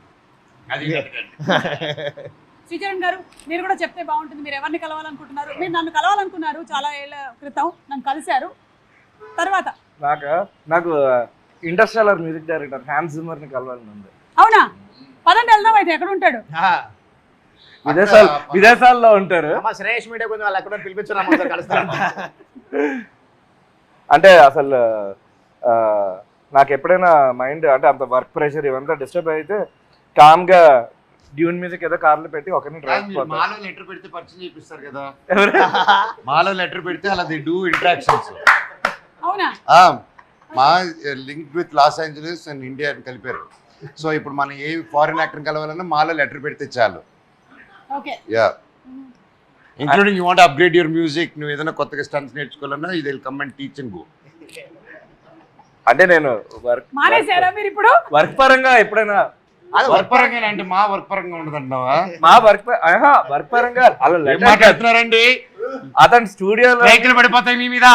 శ్రీచరణ్ గారు, మీరు కూడా చెప్తే బాగుంటుంది. మీరు ఎవరిని కలవాలనుకుంటున్నారు? మీరు నన్ను కలవాలనుకున్నారు చాలా ఏళ్ల క్రితం, నన్ను కలిశారు. తర్వాత నాకు ఇంటర్స్టెల్లర్ మ్యూజిక్ డైరెక్టర్ హ్యాన్స్ జిమ్మర్ ని కలవాలని ఉంది. అవునా? పదండి వెళ్దాం. అయితే ఎక్కడ ఉంటాడు? విదేశాల్లో ఉంటారు. శ్రేష్ మీడియా కొంచెం వాళ్ళు ఎక్కడ పిలిపించారు కలుస్తారంట. అంటే అసలు నాకు ఎప్పుడైనా మైండ్ అంటే అంత వర్క్ ప్రెషర్ ఇవంతా డిస్టర్బ్ అయితే కామ్ గా డ్యూన్ మ్యూజిక్ ఏదో కార్లో పెట్టి ఒకరిని డ్రైవ్ మాలో లెటర్ పెడితే పరిచయం చేపిస్తారు కదా. మాలో లెటర్ పెడితే అలా ది డూ ఇంటరాక్షన్స్. అవునా? మా link with loss Angeles and India అని కలిపారు. సో ఇప్పుడు మనం ఏ ఫారిన్ యాక్టర్ కలవాలన్నా మాలో లెటర్ పెడితే చాలు. Okay. Yeah, including you want upgrade your music, నువ్వు ఏదైనా కొత్తగా స్టన్స్ నేర్చుకోవాలన్నా ఇది will come and teach and go. అంటే నేను మానేశారా మీరు ఇప్పుడు? వర్క్ పరంగా ఎప్పుడైనా అది వర్క్ పరంగా అంటే మా వర్క్ పరంగా ఉండదు అంటున్నావా? మా వర్క్ పరంగా అలా letter మాట్లాడుతున్నారండి. అతని స్టూడియోలో రైతులు పడిపోతాయి మీ మీద.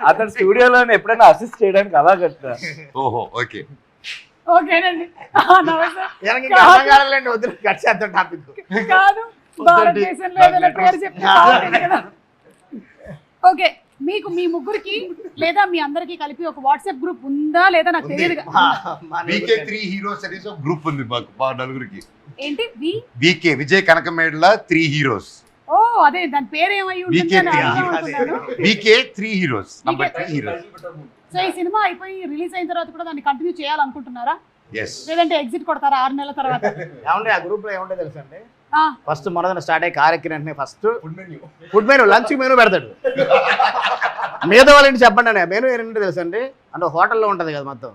అతని స్టూడియోలో ఎప్పుడైనా అసిస్ట్ చేయడానికి అలా కట్టా. ఓహో, ఓకే. ఓకేనండి. టాపిక్ కాదు, భారతదేశంలో ఏదైనా పేరు చెప్తే బాగుంటుంది కదా. ఓకే, మీకు మీ ముగ్గురికి లేదా మీ అందరికి కలిపి ఒక వాట్సాప్ గ్రూప్ ఉందా లేదా నాకు తెలియదు. BK3 హీరోస్ అనేసి ఒక గ్రూప్ ఉంది మాకు, మా నలుగురికి. ఏంటి? BK Vijay Kanakamedala 3 heroes. Oh అదే, దాని పేరు ఏమై ఉంటుంది అని అనుకున్నాను. BK3 heroes, number 3 heroes. So ఈ సినిమా అయిపోయి రిలీజ్ అయిన తర్వాత కూడా దాన్ని కంటిన్యూ చేయాలనుకుంటున్నారా, yes లేదంటే ఎగ్జిట్ కొడతారా 6 నెలల తర్వాత? ఏమంటే ఆ గ్రూప్ లో ఏముంటే తెలుసా అండి, ఆ ఫస్ట్ మొదట స్టార్ట్ అయ్యి కారెక్కిన వెంటనే first food menu lunch menu పెడతాడు. మిగతా వాళ్ళ ఇంటి చెప్పండి అండి మెనూ ఏంటంటే తెలుసా అండి, అంటే హోటల్లో ఉంటుంది కదా మొత్తం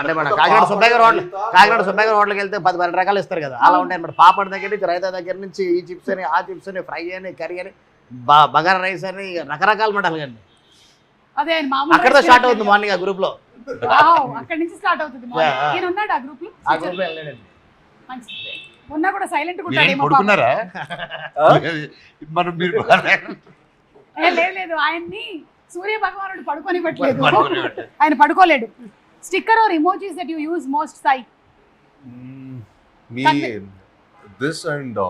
అంటే మన కాకినాడ సుబ్బయ్య గారు హోటల్కి వెళ్తే 10-12 రకాలు ఇస్తారు కదా, అలా ఉంటాయి అనమాట. పాపడ్ దగ్గర నుంచి, రైతా దగ్గర నుంచి, ఈ చిప్స్ అని, ఆ చిప్స్ అని, ఫ్రై అని, కర్రీ అని, బగారా రైస్ అని, రకరకాల మటాలు కండి. అదే ఆయన మామూలు అక్కడతో స్టార్ట్ అవుతుంది మార్నింగ్ ఆ గ్రూప్ లో. అక్కడి నుంచి స్టార్ట్ అవుతుంది. ఈయన ఉన్నాడు ఆ గ్రూప్ లో? ఆ గ్రూప్ లో వెళ్ళాడండి. మంచిది. ఉన్నా కూడా సైలెంట్ గా మీరేం ఉంటాడేమో. పడుకున్నారా మనం మీరు లేదు, ఆయన్ని సూర్య భగవానుడు పడుకోనివ్వట్లేదు, ఆయన పడుకోలేడు. Sticker or emojis that you use most, Sai? మీ this and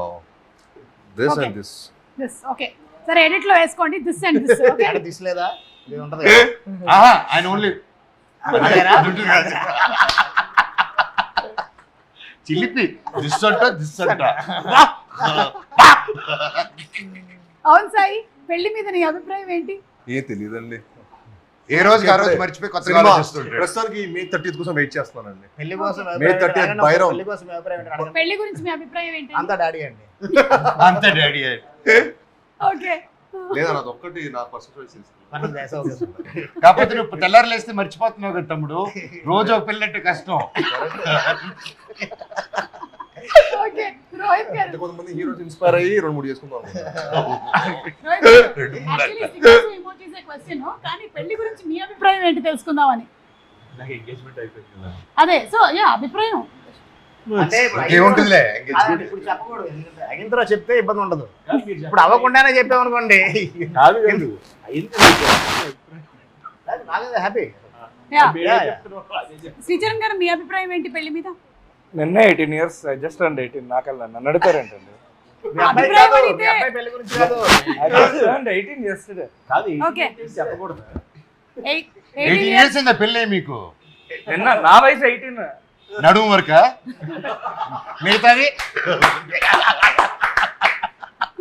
this and this. This okay, సరే ఎడిట్ లో వేసుకోండి. This and this. ఓకే, అంటే తీసలేదా ఇది ఉంటది కదా. ఆయన ఓన్లీ చిలిపి దిస్ అంట. అవును సాయి, పెళ్లి మీద నీ అభిప్రాయం ఏంటి? తెలియదండి, ఏ రోజుకి ఆ రోజు మర్చిపోయి కొత్తగా ఆలోచిస్తుంటాడు. ప్రస్తుతానికి May 30th కోసం వెయిట్ చేస్తున్నానండి. పెళ్లి కోసం May 30th బైరం. పెళ్లి కోసం మీ అభిప్రాయం ఏంటి అడగండి. పెళ్లి గురించి మీ అభిప్రాయం ఏంటి? అంతా డాడీ అండి. అంతే డాడీ. ఓకే, లేదా నాది ఒక్కటి నా పర్సనల్ చాయిస్ తీసుకున్నాను. మనకు దేశం అవకాశం. కాకపోతే నువ్వు తెల్లారు లేస్తే మర్చిపోతున్నావు కదా తమ్ముడు, రోజు ఒక పెళ్ళంటే కష్టం. ఓకే. రోహిత్ గారు, అంటే కొంతమంది హీరోస్ ఇన్స్పైర్ అయ్యి 2-3 చేసుకుందాం ఇమోజీస్ క్వశ్చన్, కానీ పెళ్లి గురించి మీ అభిప్రాయం ఏంటి తెలుసుకుందామని. నాకు ఎంగేజ్మెంట్ అయిపోయింది కదా. అదే, సో యా అభిప్రాయం. అంటే ఇప్పుడు ఏముంటుందిలే అదే ఇప్పుడు చెప్పకూడదు, ఎందుకంటే అయిన తర్వాత చెప్తే ఇబ్బంది ఉండదు. ఇప్పుడు అవ్వకుండానే చెప్పామనుకోండి, కాదు కాదు అయింది నాకేదో హ్యాపీ. యా, శ్రీచరణ్ గారు మీ అభిప్రాయం ఏంటి పెళ్లి మీద? నిన్నే 18 years, జస్ట్ అండ్ 18. నాకల్లా నన్ను అడుగుతారేంటండి? మీ అబ్బాయి కాదు, మీ అబ్బాయి పెళ్లి గురించి కాదు. 18 yesterday. కాదు ఓకే. చెప్పకూడదు. 18 years అయిందా పెళ్ళే మీకు? నిన్న నా వయసు 18. నడుము వరక మిగతాది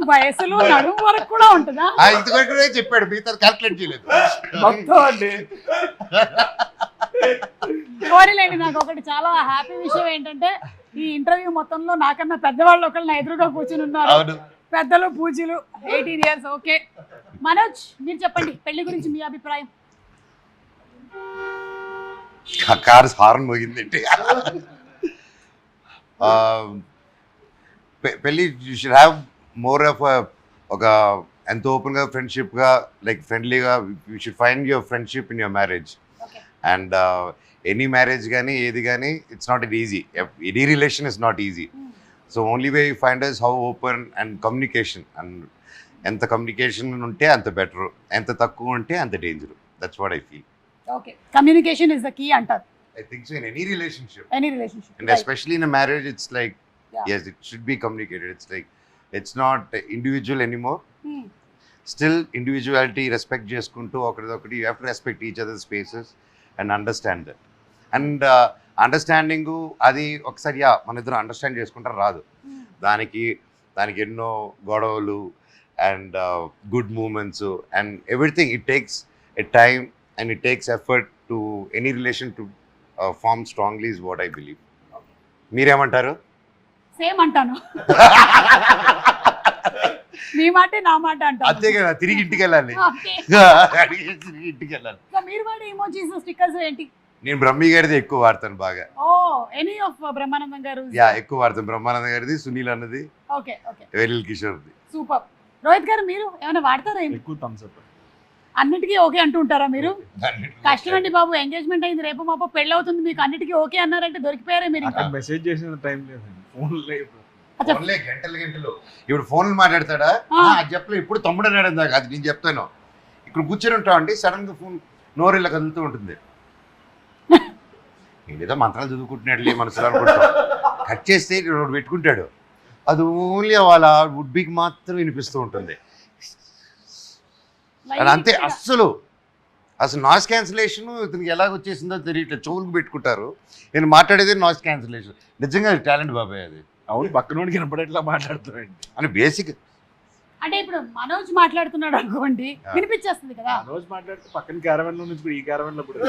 వయసులో నడుము వరకు కూడా ఉంటుందా? ఇది వరకు చెప్పాడు, మిగతాది క్యాల్కులేట్ చేయలేదు. మొత్తం అండి. కోరిలేండి. నాకు ఒకటి చాలా హ్యాపీ విషయం ఏంటంటే, ఈ ఇంటర్వ్యూ మొత్తంలో నాకన్నా పెద్దవాళ్ళు ఒకళ్ళు నా ఎదురుగా కూర్చుని ఉన్నారు. అవును. పెద్దలు పూజలు. 18 years. ఓకే, మనోజ్ మీరు చెప్పండి పెళ్లి గురించి మీ అభిప్రాయం. కారు హార్న్ మోగిందంటే పెళ్ళి you should have more of ఒక ఎంత ఓపెన్గా ఫ్రెండ్షిప్గా, లైక్ ఫ్రెండ్లీగా, you should find your friendship in your marriage. And any marriage కానీ ఏది కానీ it's not it easy. Any relation is not easy. So only way you find is how open and communication. And ఎంత communication ఉంటే అంత better, ఎంత తక్కువ ఉంటే అంత danger. That's what I feel. Okay, communication is the key అంటారు. I think so in any relationship. Any relationship. And right. especially in a marriage, it's like, Yeah. yes, it should be communicated. It's like, it's not individual anymore. Hmm. Still, individuality, respect చేసుకుంటూ ఒకరిదొకటి, you have to respect each other's spaces and understand that. And understanding అది ఒకసారి మన ఇద్దరు understand చేసుకుంటారు రాదు. దానికి ఎన్నో గొడవలు and good moments and everything. It takes a time and it takes effort to any relation to form strongly is what I believe. మీరేమంటారు? సేమ్ అంటాను. మీ మాటే నా మాట అంటాను. అంతే కదా, తిరిగి ఇంటికి వెళ్ళాలి. Okay. తిరిగి ఇంటికి వెళ్ళాలి. సో మీరు వాడే ఇమోజీస్ స్టిక్కర్స్ ఏంటి? నేను బ్రహ్మి గారిది ఎక్కువ వాడతాను బాగా. ఓ, ఎనీ ఆఫ్ బ్రహ్మానందం గారు? ఎక్కువ వాడతాను. బ్రహ్మానంద గారిది, సునీల్ అన్నది, ఓకే ఓకే, వెరిల్ కిషోర్ది. సూపర్. రోహిత్ గారు మీరు ఏమైనా వాడతారా? ఎక్కువ థమ్స్ అప్. అన్నిటికీ ఓకే అంటూ ఉంటారా మీరు? కష్టం అండి బాబు, ఎంగేజ్మెంట్ అయింది, రేపు మాపో పెళ్ళి అవుతుంది, మీకు అన్నిటికీ ఓకే అన్నారంటే దొరికిపోయారే మీరు. ఇంకా మెసేజ్ చేసిన టైం లేదండి, ఫోన్ లేదు. ఫోన్లే గంటలు. ఇప్పుడు ఫోన్లు మాట్లాడతాడా? అది చెప్పలే. ఇప్పుడు తమ్ముడు అన్నాడు దాకా, అది నేను చెప్తాను. ఇక్కడ కూర్చొని ఉంటావు అండి, సడన్ గా ఫోన్ నోరు ఇలా కదులుతూ ఉంటుంది. నేనేదో మంత్రాలు చదువుకుంటున్నాడు మనసులో అనుకుంటాం. కట్ చేస్తే పెట్టుకుంటాడు. అది ఓన్లీ వాళ్ళ వుడ్ బీకి మాత్రం వినిపిస్తూ ఉంటుంది. అది అంతే. అసలు నాయిస్ క్యాన్సిలేషన్ ఇతనికి ఎలాగ వచ్చేసిందో తెలియట్లేదు. చెవులకు పెట్టుకుంటారు. నేను మాట్లాడేది నాయిస్ క్యాన్సిలేషన్. నిజంగా టాలెంట్ బాబాయ్ అది. అవును, పక్కనోడికి వినపడేట్లా మాట్లాడుతాడండి అని బేసిక్. అంటే ఇప్పుడు మనోజ్ మాట్లాడుతున్నాడు అనుకోండి, వినిపించేస్తుంది కదా. రోజు మాట్లాడితే పక్కన క్యారవెన్ లో నుంచి కూడా ఈ క్యారవెన్ లో కూడా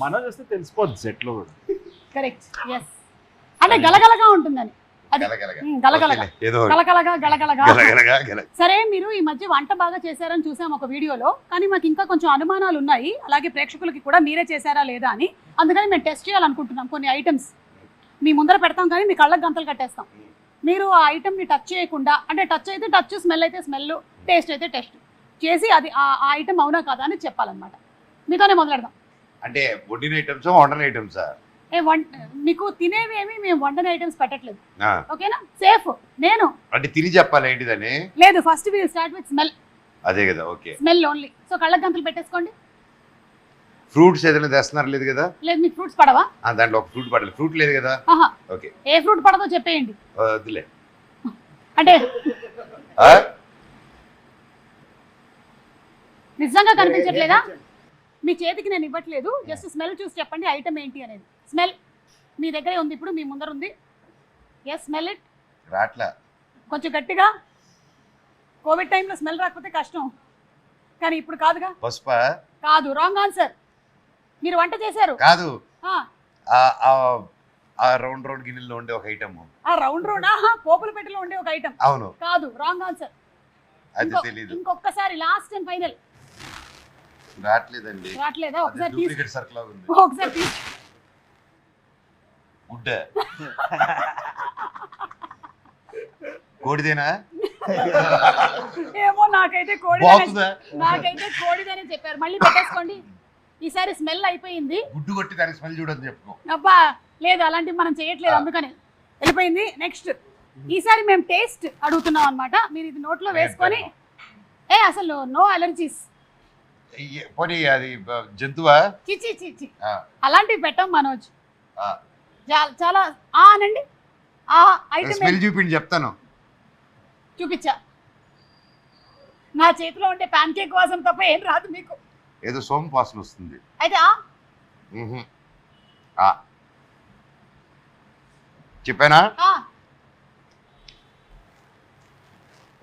మనోజ్ వస్తే తెలిసిపోద్ది సెట్ లో కూడా. Correct, yes. అంటే గలగలగా ఉంటుందని. అది గలగలగా. గలగలగా ఓకేలే, ఏదో గలగలగా గలగలగా గలగలగా గల. సరే, మీరు ఈ మధ్య వంట బాగా చేశారని చూసాం ఒక వీడియోలో, కానీ మాకు ఇంకా కొంచెం అనుమానాలు ఉన్నాయి, అలాగే ప్రేక్షకులకి కూడా మీరే చేశారా లేదా అని. అందుకని మేము టెస్ట్ చేయాలనుకుంటున్నాం కొన్ని ఐటమ్స్. మీ ముందర పెడతాం కానీ మీ కళ్ళకి గంతలు కట్టేస్తాం. మీరు ఆ ఐటమ్ని టచ్ చేయకుండా, అంటే టచ్ అయితే టచ్, స్మెల్ అయితే స్మెల్, టేస్ట్ అయితే టేస్ట్ చేసి అది ఆ ఐటమ్ అవునా కాదా అని చెప్పాలన్నమాట. మీతోనే మొదలెడదాం. అంటే వండిన ఐటమ్సా వండని ఐటమ్సా? మీకు తినేవి ఏమి మేము వండని ఐటమ్స్ పెట్టట్లేదు, ఓకేనా? సేఫ్. నేను అంటే తిని చెప్పాలి ఏంటిదని? లేదు, first will start with smell. అదే కదా, ఓకే. Smell only. సో కళ్ళకి గంతలు పెట్టేసుకోండి. ఫ్రూట్స్ ఏదైనా తెస్తున్నారు లేదు కదా? లేదు, మీకు ఫ్రూట్స్ పడవా? దాంట్లో ఒక ఫ్రూట్ పడాలి. ఫ్రూట్ లేదు కదా? ఆహా, ఓకే. ఏ ఫ్రూట్ పడదో చెప్పేయండి. వద్దులే. అంటే ఆ? నిజంగా కనిపించట్లేదా? మీ చేతికి నేను ఇవ్వట్లేదు, జస్ట్ స్మెల్ చూసి చెప్పండి ఐటమ్ ఏంటి అనేది. స్మెల్ మీ దగ్గరే ఉంది, ఇప్పుడు మీ ముందర ఉంది. Yes, smell it. రాట్లా. కొంచెం గట్టిగా. కోవిడ్ టైంలో స్మెల్ రాకపోతే కష్టం, కానీ ఇప్పుడు కాదుగా. పసుపా? కాదు, రాంగ్ ఆన్సర్. మీరు వంట చేశారు. కాదు, ఆ, ఆ రౌండ్ రౌండ్ గిన్నెల్లో ఉండే ఒక ఐటమ్. ఆ రౌండ్ రౌండ్, ఆహా, పోపుల పెట్టెలో ఉండే ఒక ఐటమ్. అవును. కాదు, రాంగ్ ఆన్సర్. అది తెలీదు. ఇంకొకసారి, లాస్ట్ అండ్ ఫైనల్. రాట్లేదండి. రావట్లేదా? ఒకసారి తీసి, డూప్లికేట్ సర్కిల్ ఉంది. ఒకసారి తీసి. గుడ్డ. కోడిదేనా? ఏమో, నాకైతే బాగుందా? కోడిదనే చెప్పారు. మళ్ళీ పెట్టేసుకోండి. ఈసారి స్మెల్ అయిపోయింది. గుడ్డు కొట్టి దానికి స్మెల్ చూడని చెప్పుకో. అబ్బా, లేదు, అలాంటివి మనం చేయట్లేదు, అందుకని వెళ్ళిపోయింది. నెక్స్ట్, ఈసారి మేము టేస్ట్ అడుగుతున్నాం అనమాట. మీరు ఇది నోట్లో వేసుకొని, అసలు నో అలర్జీస్. పోనీ అది జంతువా? చిచి చిచి, అలాంటివి పెట్టాం మనోజ్. చాలా అనండి. ఆ ఐటమ్ స్మెల్ చూపిండి చెప్తాను. చూపించా. నా చేతిలో ఉండే ప్యాన్ కేక్ వాసన తప్ప ఏం రాదు మీకు. ఏదో సోమ వాసన వస్తుంది. అయితే చెప్పానా?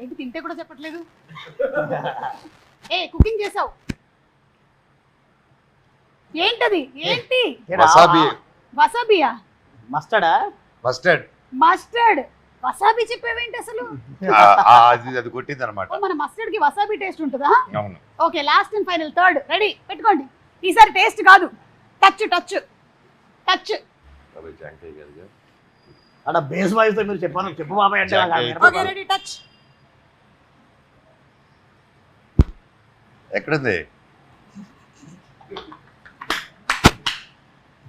ఏంటి, తింటే కూడా చెప్పట్లేదు? కుకింగ్ చేసావు ఏంటది? ఏంటి? వసాబి. వసాబియా? మస్టర్డా? మస్టర్డ్. మస్టర్డ్. వసాబి చెప్పేవేంటి అసలు? అది కొట్టింది అనమాట. మన మస్టర్డ్ కి వసాబి టేస్ట్ ఉంటుందా? అవును. Okay, last and final, third. Ready, పెట్టుకోండి. ఈసారి టేస్ట్ కాదు, టచ్ టచ్ టచ్. అక్కడ బేస్ వాయిస్ తో మీరు చెప్పు బాబాయ్ అంటే ఓకే, రెడీ, టచ్. ఎక్కడుంది?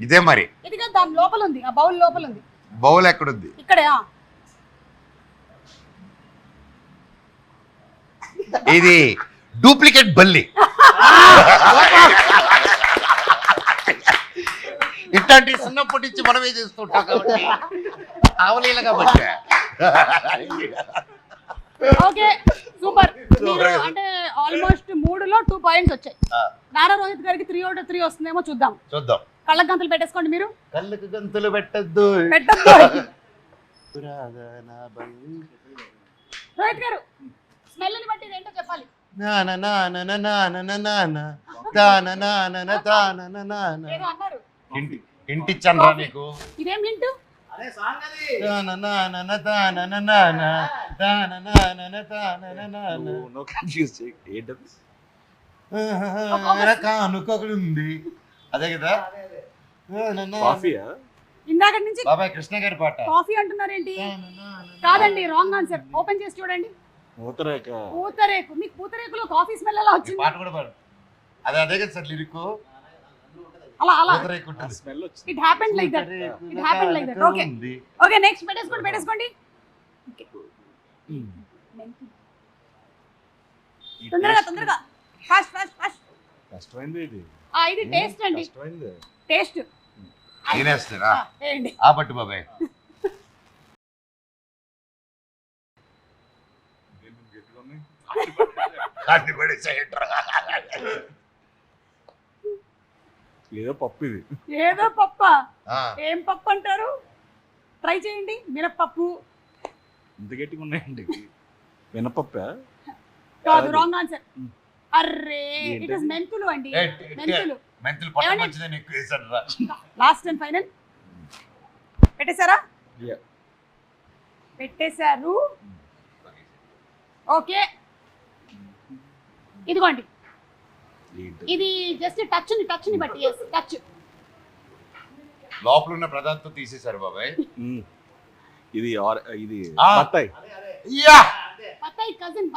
ఇదే మరి. ఇదిగా దాని లోపల ఉంది, ఆ బౌల్ లోపల ఉంది. బౌల్ ఎక్కడుంది? ఇక్కడే. ఇది డూప్లికేట్ బల్లి. ఇట్లాంటి చిన్నప్పటి నుంచి మనమే చేస్తుంటాం కాబట్టి ఆవలీల కాబట్టి. Okay, super. మీరు అంటే ఆల్మోస్ట్ 3లో 2 పాయింట్స్ వచ్చాయి. నారా రోహిత్ గారికి 3 out of 3 వస్తుందేమో చూద్దాం. కళ్ళకు గంతలు పెట్టేసుకోండి. మీరు కళ్ళకు గంతులు పెట్టద్దు. రోహిత్ గారు, స్మెల్ ని బట్టి ఏంటో చెప్పాలి. ఏదో అన్నారు. ఇంటిచ్చనరా నీకు? ఇదేం హింట్? ఉంది అదే కదా. ఇందాక నుంచి బాబాయ్ కృష్ణ గారి పాట. కాఫీ అంటున్నారేంటి? కాదండి, రాంగ్ ఆన్సర్. ఓపెన్ చేసి చూడండి. పూతరేకు. మీకు పూతరేకులో కాఫీ స్మెల్ ఎలా వచ్చింది? పాట కూడా పాడు. అదే కదా సార్ లిరిక్. అలా స్మెల్ వచ్చింది. It happened like that. Okay okay, next పెట్టేసుకోండి. తొందరగా ఫాస్ట్. కష్టమైంది ఇది. ఇది టేస్ట్ అండి. టేస్ట్ తినేస్తారా? ఏంటి? ఆ పట్టు బాబాయ్. ఏదో పప్పు ఇది. ఏదో పప్ప. ఏం పప్పు అంటారు? ట్రై చేయండి. మినపప్పు. ఇంత గట్టిగా ఉన్నాయండి. మినపప్ప కాదు, రాంగ్ ఆన్సర్. అర్రే, ఇట్ ఇస్ మెంతులు అండి. మెంతులు పట్టు మంచిదని ఎక్కువ వేసాడు రా. లాస్ట్ అండ్ ఫైనల్ పెట్టేశారా? పెట్టేశారు. ఓకే, ఇదిగోండి, ఇది జస్ట్ టచ్ ని బట్టి, టచ్. లోపల ఉన్న ప్రదార్థం తీసేశారు బాబాయ్. ఇది ఇది ఆ. బత్తాయి. యా బత్తాయి cousin.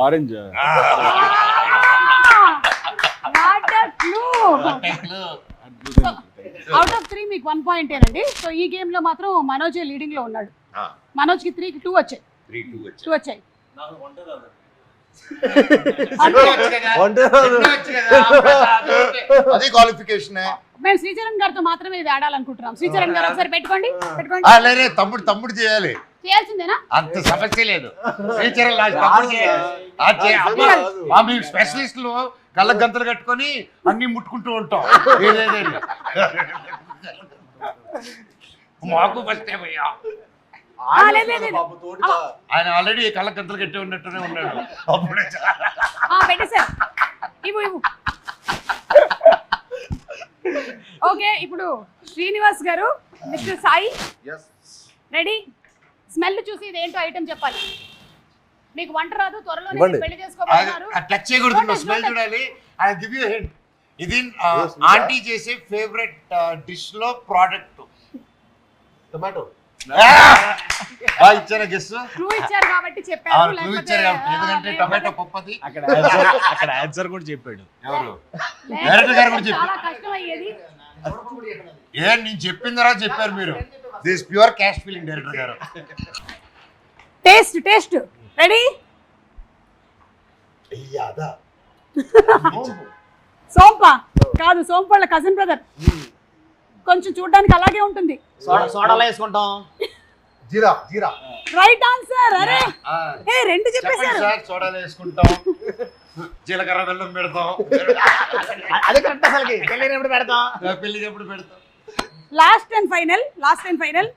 Orange. What a clue. Out of 3 మీకు 1 పాయింటేనండి. సో ఈ గేమ్ లో మాత్రం మనోజ్ లీడింగ్ లో ఉన్నాడు. మనోజ్ కి 3కి 2 వచ్చాయి. 2 వచ్చాయి. అదే క్వాలిఫికేషన్. మేము శ్రీచరణ్ గారితో మాత్రమే ఇది ఆడాలనుకుంటున్నాం. శ్రీచరణ్ గారు ఒకసారి పెట్టుకోండి. లేదే తమ్ముడు చేయాలి. చేయాల్సిందేనా? అంత సమస్య లేదు. టీచర్ మేము స్పెషలిస్టులు కళ్ళ గంతలు కట్టుకొని అన్ని ముట్టుకుంటూ ఉంటాం. మాకు ఫస్ట్ అయ్యా ఆయన ఆల్రెడీ కళ్ళ గంతలు కట్టి ఉన్నట్టునే ఉన్నాడు. అప్పుడే పెట్టేశారు. ఇవ్వు. ఓకే, ఇప్పుడు శ్రీనివాస్ గారు, మిస్టర్ సాయి రెడీ. స్మెల్ చూసి ఇది ఏంటో ఐటమ్ చెప్పాలి. మీకు వంట రాదు, త్వరలో పెళ్లి చేసుకోబోతున్నారు. టచ్ చేయకూడదు, స్మెల్ చూడాలి. ఆయన గివ్ యూ హింట్. ఇది ఆంటీ చేసే ఫేవరెట్ డిష్ లో ప్రోడక్ట్. టొమాటో. ఇచ్చారా గెస్? క్లూ ఇచ్చారు కాబట్టి చెప్పారు. ఎందుకంటే టొమాటో పప్పది. అక్కడ ఆన్సర్ కూడా చెప్పాడు. ఎవరు? డైరెక్టర్ గారు కూడా చాలా కష్టం అయ్యేది. నేను చెప్పిన తర్వాత చెప్పారు మీరు. This pure cash feeling director గారు. Taste ready. సోంప కాదు, సోంప వాళ్ళ కజిన్ బ్రదర్. కొంచెం చూడడానికి అలాగే ఉంటుంది. సోడాలో వేసుకుంటాం. జీరా రైట్ ఆన్సర్. అరే రెండు చెప్పేశారు. సోడాలు వేసుకుంటాం, జీలకర్ర బెల్లం పెడతాం. అదే కరెక్ట్. అసలుకి పెళ్ళినప్పుడు పెడతాం. పెళ్లికి ఎప్పుడు పెడతాం. లాస్ట్ అండ్ ఫైనల్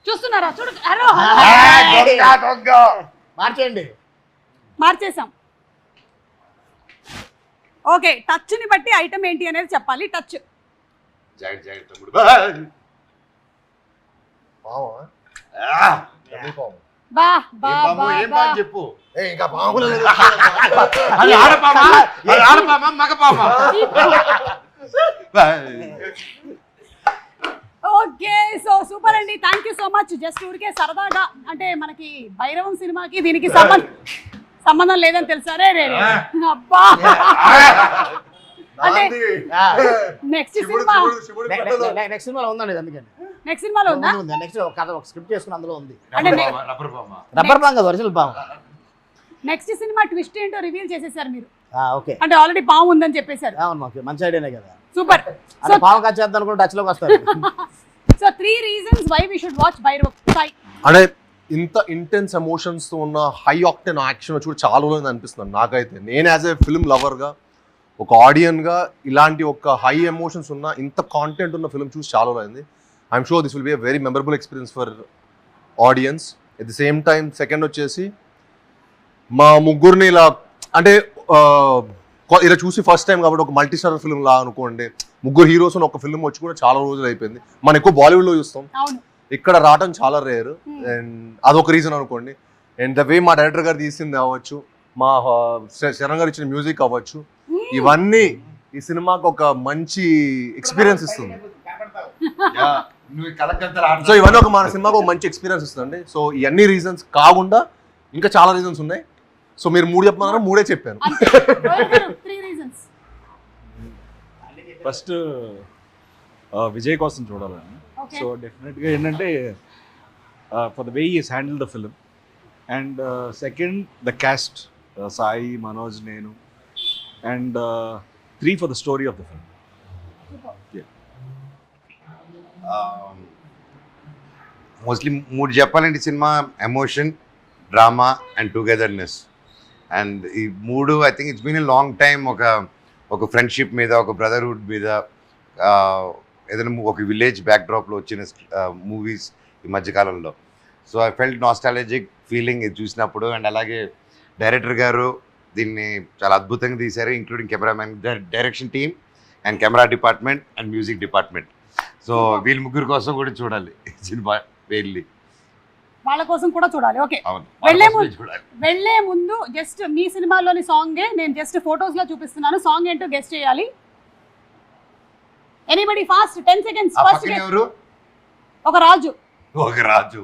చూస్తున్నారా? చూడు. మార్చేయండి. మార్చేసాం. ఓకే, టచ్ ని బట్టి ఐటమ్ ఏంటి అనేది చెప్పాలి. టచ్. చెప్పు. ఇంకా పాములు ఆడపామా మగపామా? ఓకే, సో సూపర్ అండి. Thank you so much. Just ఊరికే సరదాగా, అంటే మనకి భైరవం సినిమాకి దీనికి సంబంధం లేదని తెలుసారే. అబ్బా, అంటే నెక్స్ట్ సినిమాలో ఉందండి. అందుకని నెక్స్ట్ సినిమాలో ఉందా? నెక్స్ట్ కథ ఒక స్క్రిప్ట్ చేసుకుని అందులో ఉంది. అంటే రబ్బర్ పాము కదా, ఒరిజినల్ పాము. నెక్స్ట్ సినిమా ట్విస్ట్ ఏంటో రివీల్ చేసేసారు మీరు. ఓకే, అంటే ఆల్రెడీ పాము ఉందని చెప్పేశారు. అవును, మాకు మంచి ఐడియానే కదా. సూపర్. సో పాము కచ్చేద్దాం అనుకుంటే టచ్ లోకి వస్తారు. So 3 reasons why we should watch Bhairav. Sai, అంటే ఇంత ఇంటెన్స్ ఎమోషన్స్ తో ఉన్న హై ఆక్టెన్ యాక్షన్ వచ్చి చాలా రోజులు అనిపిస్తుంది నాకైతే. నేను యాజ్ ఏ ఫిల్మ్ లవర్ గా, ఒక ఆడియన్ గా, ఇలాంటి ఒక హై ఎమోషన్స్ ఉన్న ఇంత కాంటెంట్ ఉన్న ఫిల్మ్ చూసి చాలా రోజులైంది. I'm sure this will be a very memorable experience for audience. At the same time second వచ్చేసి మా ముగ్గురిని ఇలా, అంటే ఇలా చూసి ఫస్ట్ టైం కాబట్టి ఒక మల్టీ స్టార్ ఫిల్మ్ లా అనుకోండి. ముగ్గురు హీరోస్ ఒక ఫిల్మ్ వచ్చి కూడా చాలా రోజులు అయిపోయింది. మనం ఎక్కువ బాలీవుడ్లో చూస్తాం, ఇక్కడ రావడం చాలా రేర్. అండ్ అదొక రీజన్ అనుకోండి. అండ్ ద వే మా డైరెక్టర్ గారు తీసింది అవ్వచ్చు, మా శరణ్ గారు ఇచ్చిన మ్యూజిక్ అవ్వచ్చు, ఇవన్నీ ఈ సినిమాకి ఒక మంచి ఎక్స్పీరియన్స్ ఇస్తుంది. సో ఇవన్నీ ఒక మన సినిమాకి ఒక మంచి ఎక్స్పీరియన్స్ ఇస్తుంది. సో ఇవన్నీ రీజన్స్ కాకుండా ఇంకా చాలా రీజన్స్ ఉన్నాయి. సో మీరు 3 చెప్పమన్నారా, 3 చెప్పాను. ఫస్ట్ విజయ్ కోసం చూడాలని. సో డెఫినెట్గా ఏంటంటే for the way is handle the film. And second the cast, Sai, Manoj, నేను. And 3 for the story of the film. Mostly 3 చెప్పాలంటే సినిమా emotion, drama and togetherness. And ఈ 3 I think it's been a long time. ఒక friendship మీద, ఒక brotherhood మీద, ఏదైనా ఒక విలేజ్ బ్యాక్డ్రాప్లో వచ్చిన మూవీస్ ఈ మధ్యకాలంలో. So I felt nostalgic feeling ఇది చూసినప్పుడు. అండ్ అలాగే డైరెక్టర్ గారు దీన్ని చాలా అద్భుతంగా తీశారు, including cameraman, direction team and camera department and music department. So వీళ్ళ ముగ్గురు కోసం కూడా చూడాలి సినిమా వెళ్ళి. వాళ్ళ కోసం కూడా చూడాలి. ఓకే, అవును, వెళ్ళే వాళ్ళ కోసమే ముందు చూడాలి. వెళ్ళే ముందు జస్ట్ మీ సినిమాలోని సాంగే నేను జస్ట్ ఫొటోస్ లో చూపిస్తున్నాను. సాంగ్ ఏంటో గెస్ట్ చేయాలి. Anybody fast 10 seconds. ఆ ఫస్ట్ పక్కన ఎవరు? ఒక రాజు. ఒక రాజు.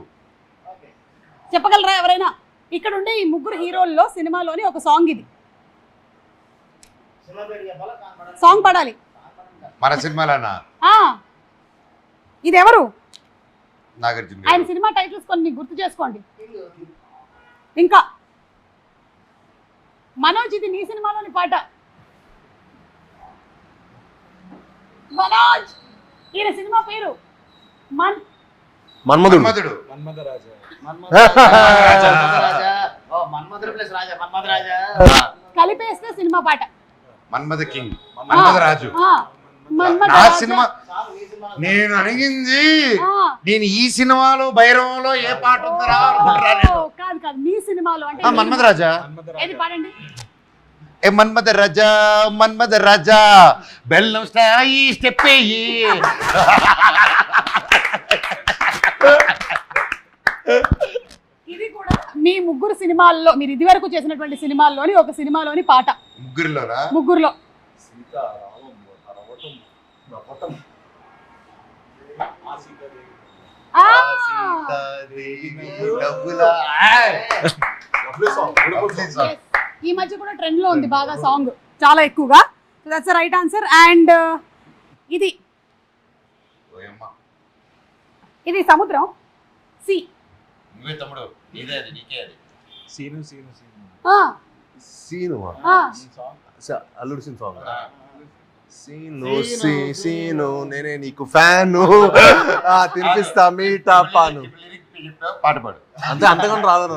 చెప్పగలరా ఎవరైనా? ఇక్కడ ఉండే ఈ ముగ్గురు హీరోల్లో సినిమాలోని ఒక సాంగ్ ఇది. సాంగ్ పడాలి. మన సినిమాలోనా? ఆ, ఇది ఎవరు? నాగార్జున ఆయన గారు. సినిమా టైటిల్స్ కొన్ని గుర్తు చేసుకోండి. ఇంకా మనోజ్, ఇది నీ సినిమాలోని పాట. మనోజ్, ఈయన సినిమా పేరు మన్మధుడు. మన్మధుడు. మన్మథరాజా. మన్మధుడు ప్లస్ రాజా, మన్మథరాజా కలిపేస్తే సినిమా పాట. మన్మథ కింగ్, మన్మథ రాజు. ఆ, మన్మథ నా రాజా. సినిమా నేను అడిగింది, ఆ, నేను ఈ సినిమాలో భైరవంలో ఏ పాట ఉందరా అనుకుంటున్నా నేను. ఓ, కాదు కాదు, మీ సినిమాలో అంటే ఆ, మన్మథ రాజా. ఏది పాడండి. ఏ మన్మథ రాజా, మన్మథ రాజా, బెల్లం స్థాయి స్టెప్ అయ్యి. ఇది కూడా మీ ముగ్గురు సినిమాల్లో, మీరు ఇది వరకు చేసినటువంటి సినిమాల్లోని ఒక సినిమాలోని పాట. ముగ్గురులోనా? ముగ్గురులో ఆ, yes. ఈ మధ్య కూడా ట్రెండ్ లో ఉంది బాగా సాంగ్, చాలా ఎక్కువగా. So that's right answer. And ఇది ఇది సముద్రం, సి. నువ్వే తమ్ముడు, నీదే అది, నీకే అది. సీను సీను సీను. సీను అల్లుడు సీన్ సాంగ్. సీను సీను నేనే నీకు ఫ్యాను, తినిపిస్తా మీటా పాను. పాట పాడు. అంతే, అంతకన్నా రాదు.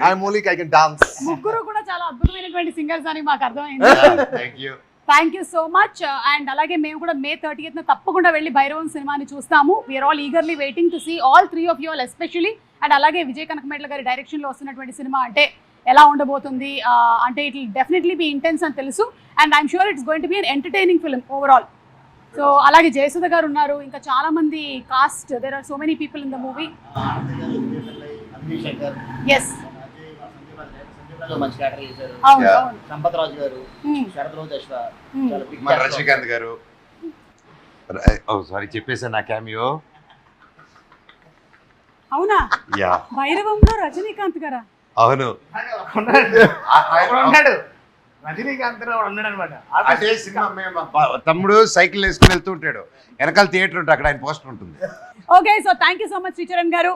ఐ మూలిక్ ఐ కెన్ డాన్స్. ముగ్గురు కూడా చాలా అద్భుతమైనటువంటి సింగర్స్ అని మాకు అర్థమైంది. Thank you. Thank you so much. And అలాగే మేము కూడా May 30th తప్పకుండా వెళ్ళి భైరవం సినిమాని చూస్తాము. We're all eagerly waiting to see all 3 of you all especially. And అలాగే విజయ్ కనకమేడల గారి డైరెక్షన్లో వస్తున్నటువంటి సినిమా అంటే ఎలా ఉండబోతుంది అంటే it will definitely be intense అని తెలుసు. And I'm sure it's going to be an entertaining film overall. So అలాగే జయసుధ గారు ఉన్నారు, ఇంకా చాలా మంది cast, there are so many people in the movie. Yes, మంచి క్యారెక్టర్ చేశారు. అవును Yeah. అవును. సంపత్ రాజు గారు, Hmm. శరత్ రోజు అశ్వ, Hmm. చాలా big మన cast. రజనీకాంత్ గారు. ఓ సారీ, చెప్పేసాను నా క్యామియో. అవునా? యా, భైరవంలో రజనీకాంత్ గారా? అవును. అక్కడ ఉన్నాడు రజనీకాంత్ ఉన్నాడు అనమాట. అదే సినిమా తమ్ముడు సైకిల్ వేసుకుని వెళ్తూ ఉంటాడు, వెనకాల థియేటర్ ఉంటుంది, అక్కడ ఆయన పోస్టర్ ఉంటుంది. Okay, so thank you so much Sricharan గారు.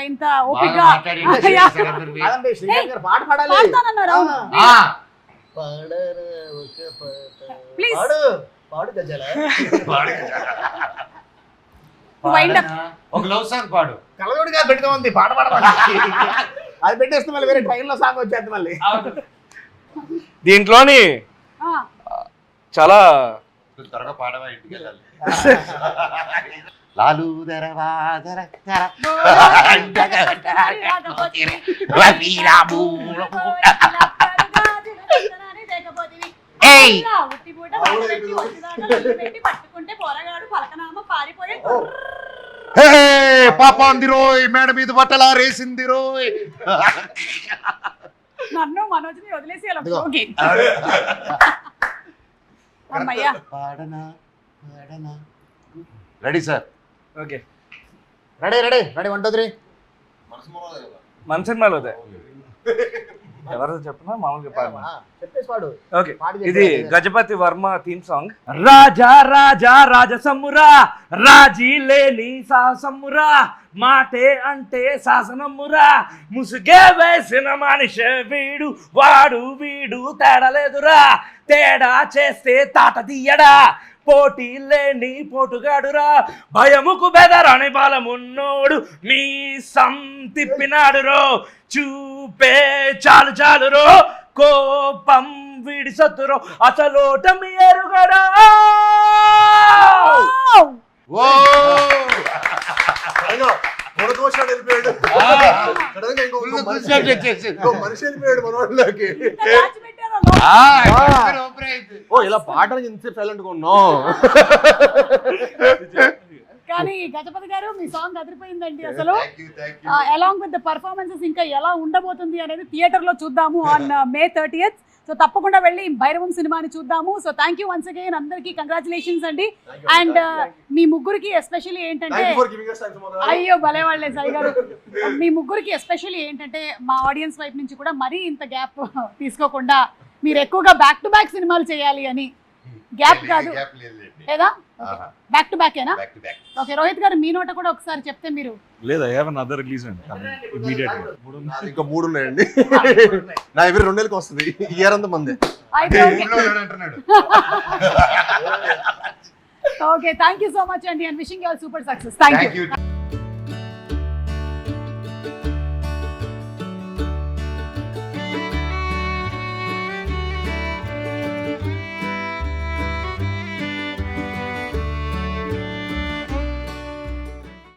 ఇంత ఓపిక్గా కాదండి, శ్రీకాంత్ గారు పాట పాడాలి. పాడతానన్నారు. అవును. పాడరు ఒక పాట. Please. పాడు పాడు గజల. Wind up. ఒక లవ్ సాంగ్ పాడు. కలగోడిగా పెట్టుకోమంది పాట పాడమని. అది పెట్టేస్తే మళ్ళీ వేరే ట్రైన్లో సాంగ్ వచ్చేది మళ్ళీ. దీంట్లోని ఆ, చాలా త్వరగా పాడవా, ఇంటికి వెళ్ళాలి. లాలు దరవా దర దర ఏయ్! హే, పాప అంది రోయ్, మేడ మీద బట్టలా రేసింది రోయ్. నన్ను మనోజ్ని వదిలేసి అలా ఇదిగో. పోగి. అమ్మయ్యా. పాడనా పాడనా. Ready sir? Okay. Ready ready ready 1 2 3. మన సినిమాలో అదే ఎవరో చెప్పినా మామూలుగా పాడమా. చెప్పేసి పాడు. ఓకే, పాడు ఇది చెప్పేసి. Gajapathi Varma theme song. రాజా రాజా రాజసమ్మురా, రాజీ లేని సాహసమ్మురా, మాటే అంటే శాసనమ్మురా, ముసుగే వేసిన మనిషే వీడు, వాడు వీడు తేడా లేదురా, తేడా చేస్తే తాట తీయడా, పోటీ లేని పోటుగాడురా, భయముకు బెదరని బలమున్నోడు, మీ సం తిప్పినాడురో, చూపే చాలు చాలురో, కోపం వీడి సత్తురో, అసలోటమి ఎరుగడా. ఓ మనిషి వెళ్ళిపోయాడు మన వాళ్ళకి. ఇంత దాచిపెట్టారా లోపల? ఓ ఇలా పాటలు ఇంత సైలెంట్ గా ఉన్నాం. కానీ గజపతి గారు మీ సాంగ్ అదిరిపోయిందండి అసలు. అలాంగ్ విత్ ద పర్ఫార్మెన్సెస్ ఇంకా ఎలా ఉండబోతుంది అనేది థియేటర్ లో చూద్దాము ఆన్ May 30th. సో తప్పకుండా వెళ్ళి భైరవం సినిమాని చూద్దాము. So thank you once again, అందరికీ కంగ్రాచులేషన్స్ అండి. అండ్ మీ ముగ్గురికి ఎస్పెషల్లీ ఏంటంటే, అయ్యో భలే వాళ్ళే సాయి గారు, మీ ముగ్గురికి ఎస్పెషల్లీ ఏంటంటే మా ఆడియన్స్ వైపు నుంచి కూడా మరీ ఇంత గ్యాప్ తీసుకోకుండా మీరు ఎక్కువగా బ్యాక్ టు బ్యాక్ సినిమాలు చేయాలి అని. గ్యాప్ కాదు లేదా, బ్యాక్ టు బ్యాక్ ఏనా? ఓకే, రోహిత్ గారు మీ నోట కూడా ఒకసారి చెప్తే మీరు. లేదా ఐ హావ్ అనదర్ రిలీజ్ అండి ఇమీడియట్ గా. ఇంకా 3 ఉన్నాయండి. నా ఎవరి 2 నెలలకు వస్తుంది, ఇయర్ అంతా మందే. Okay, thank you so much అండి, and wishing you all super success. Thank you.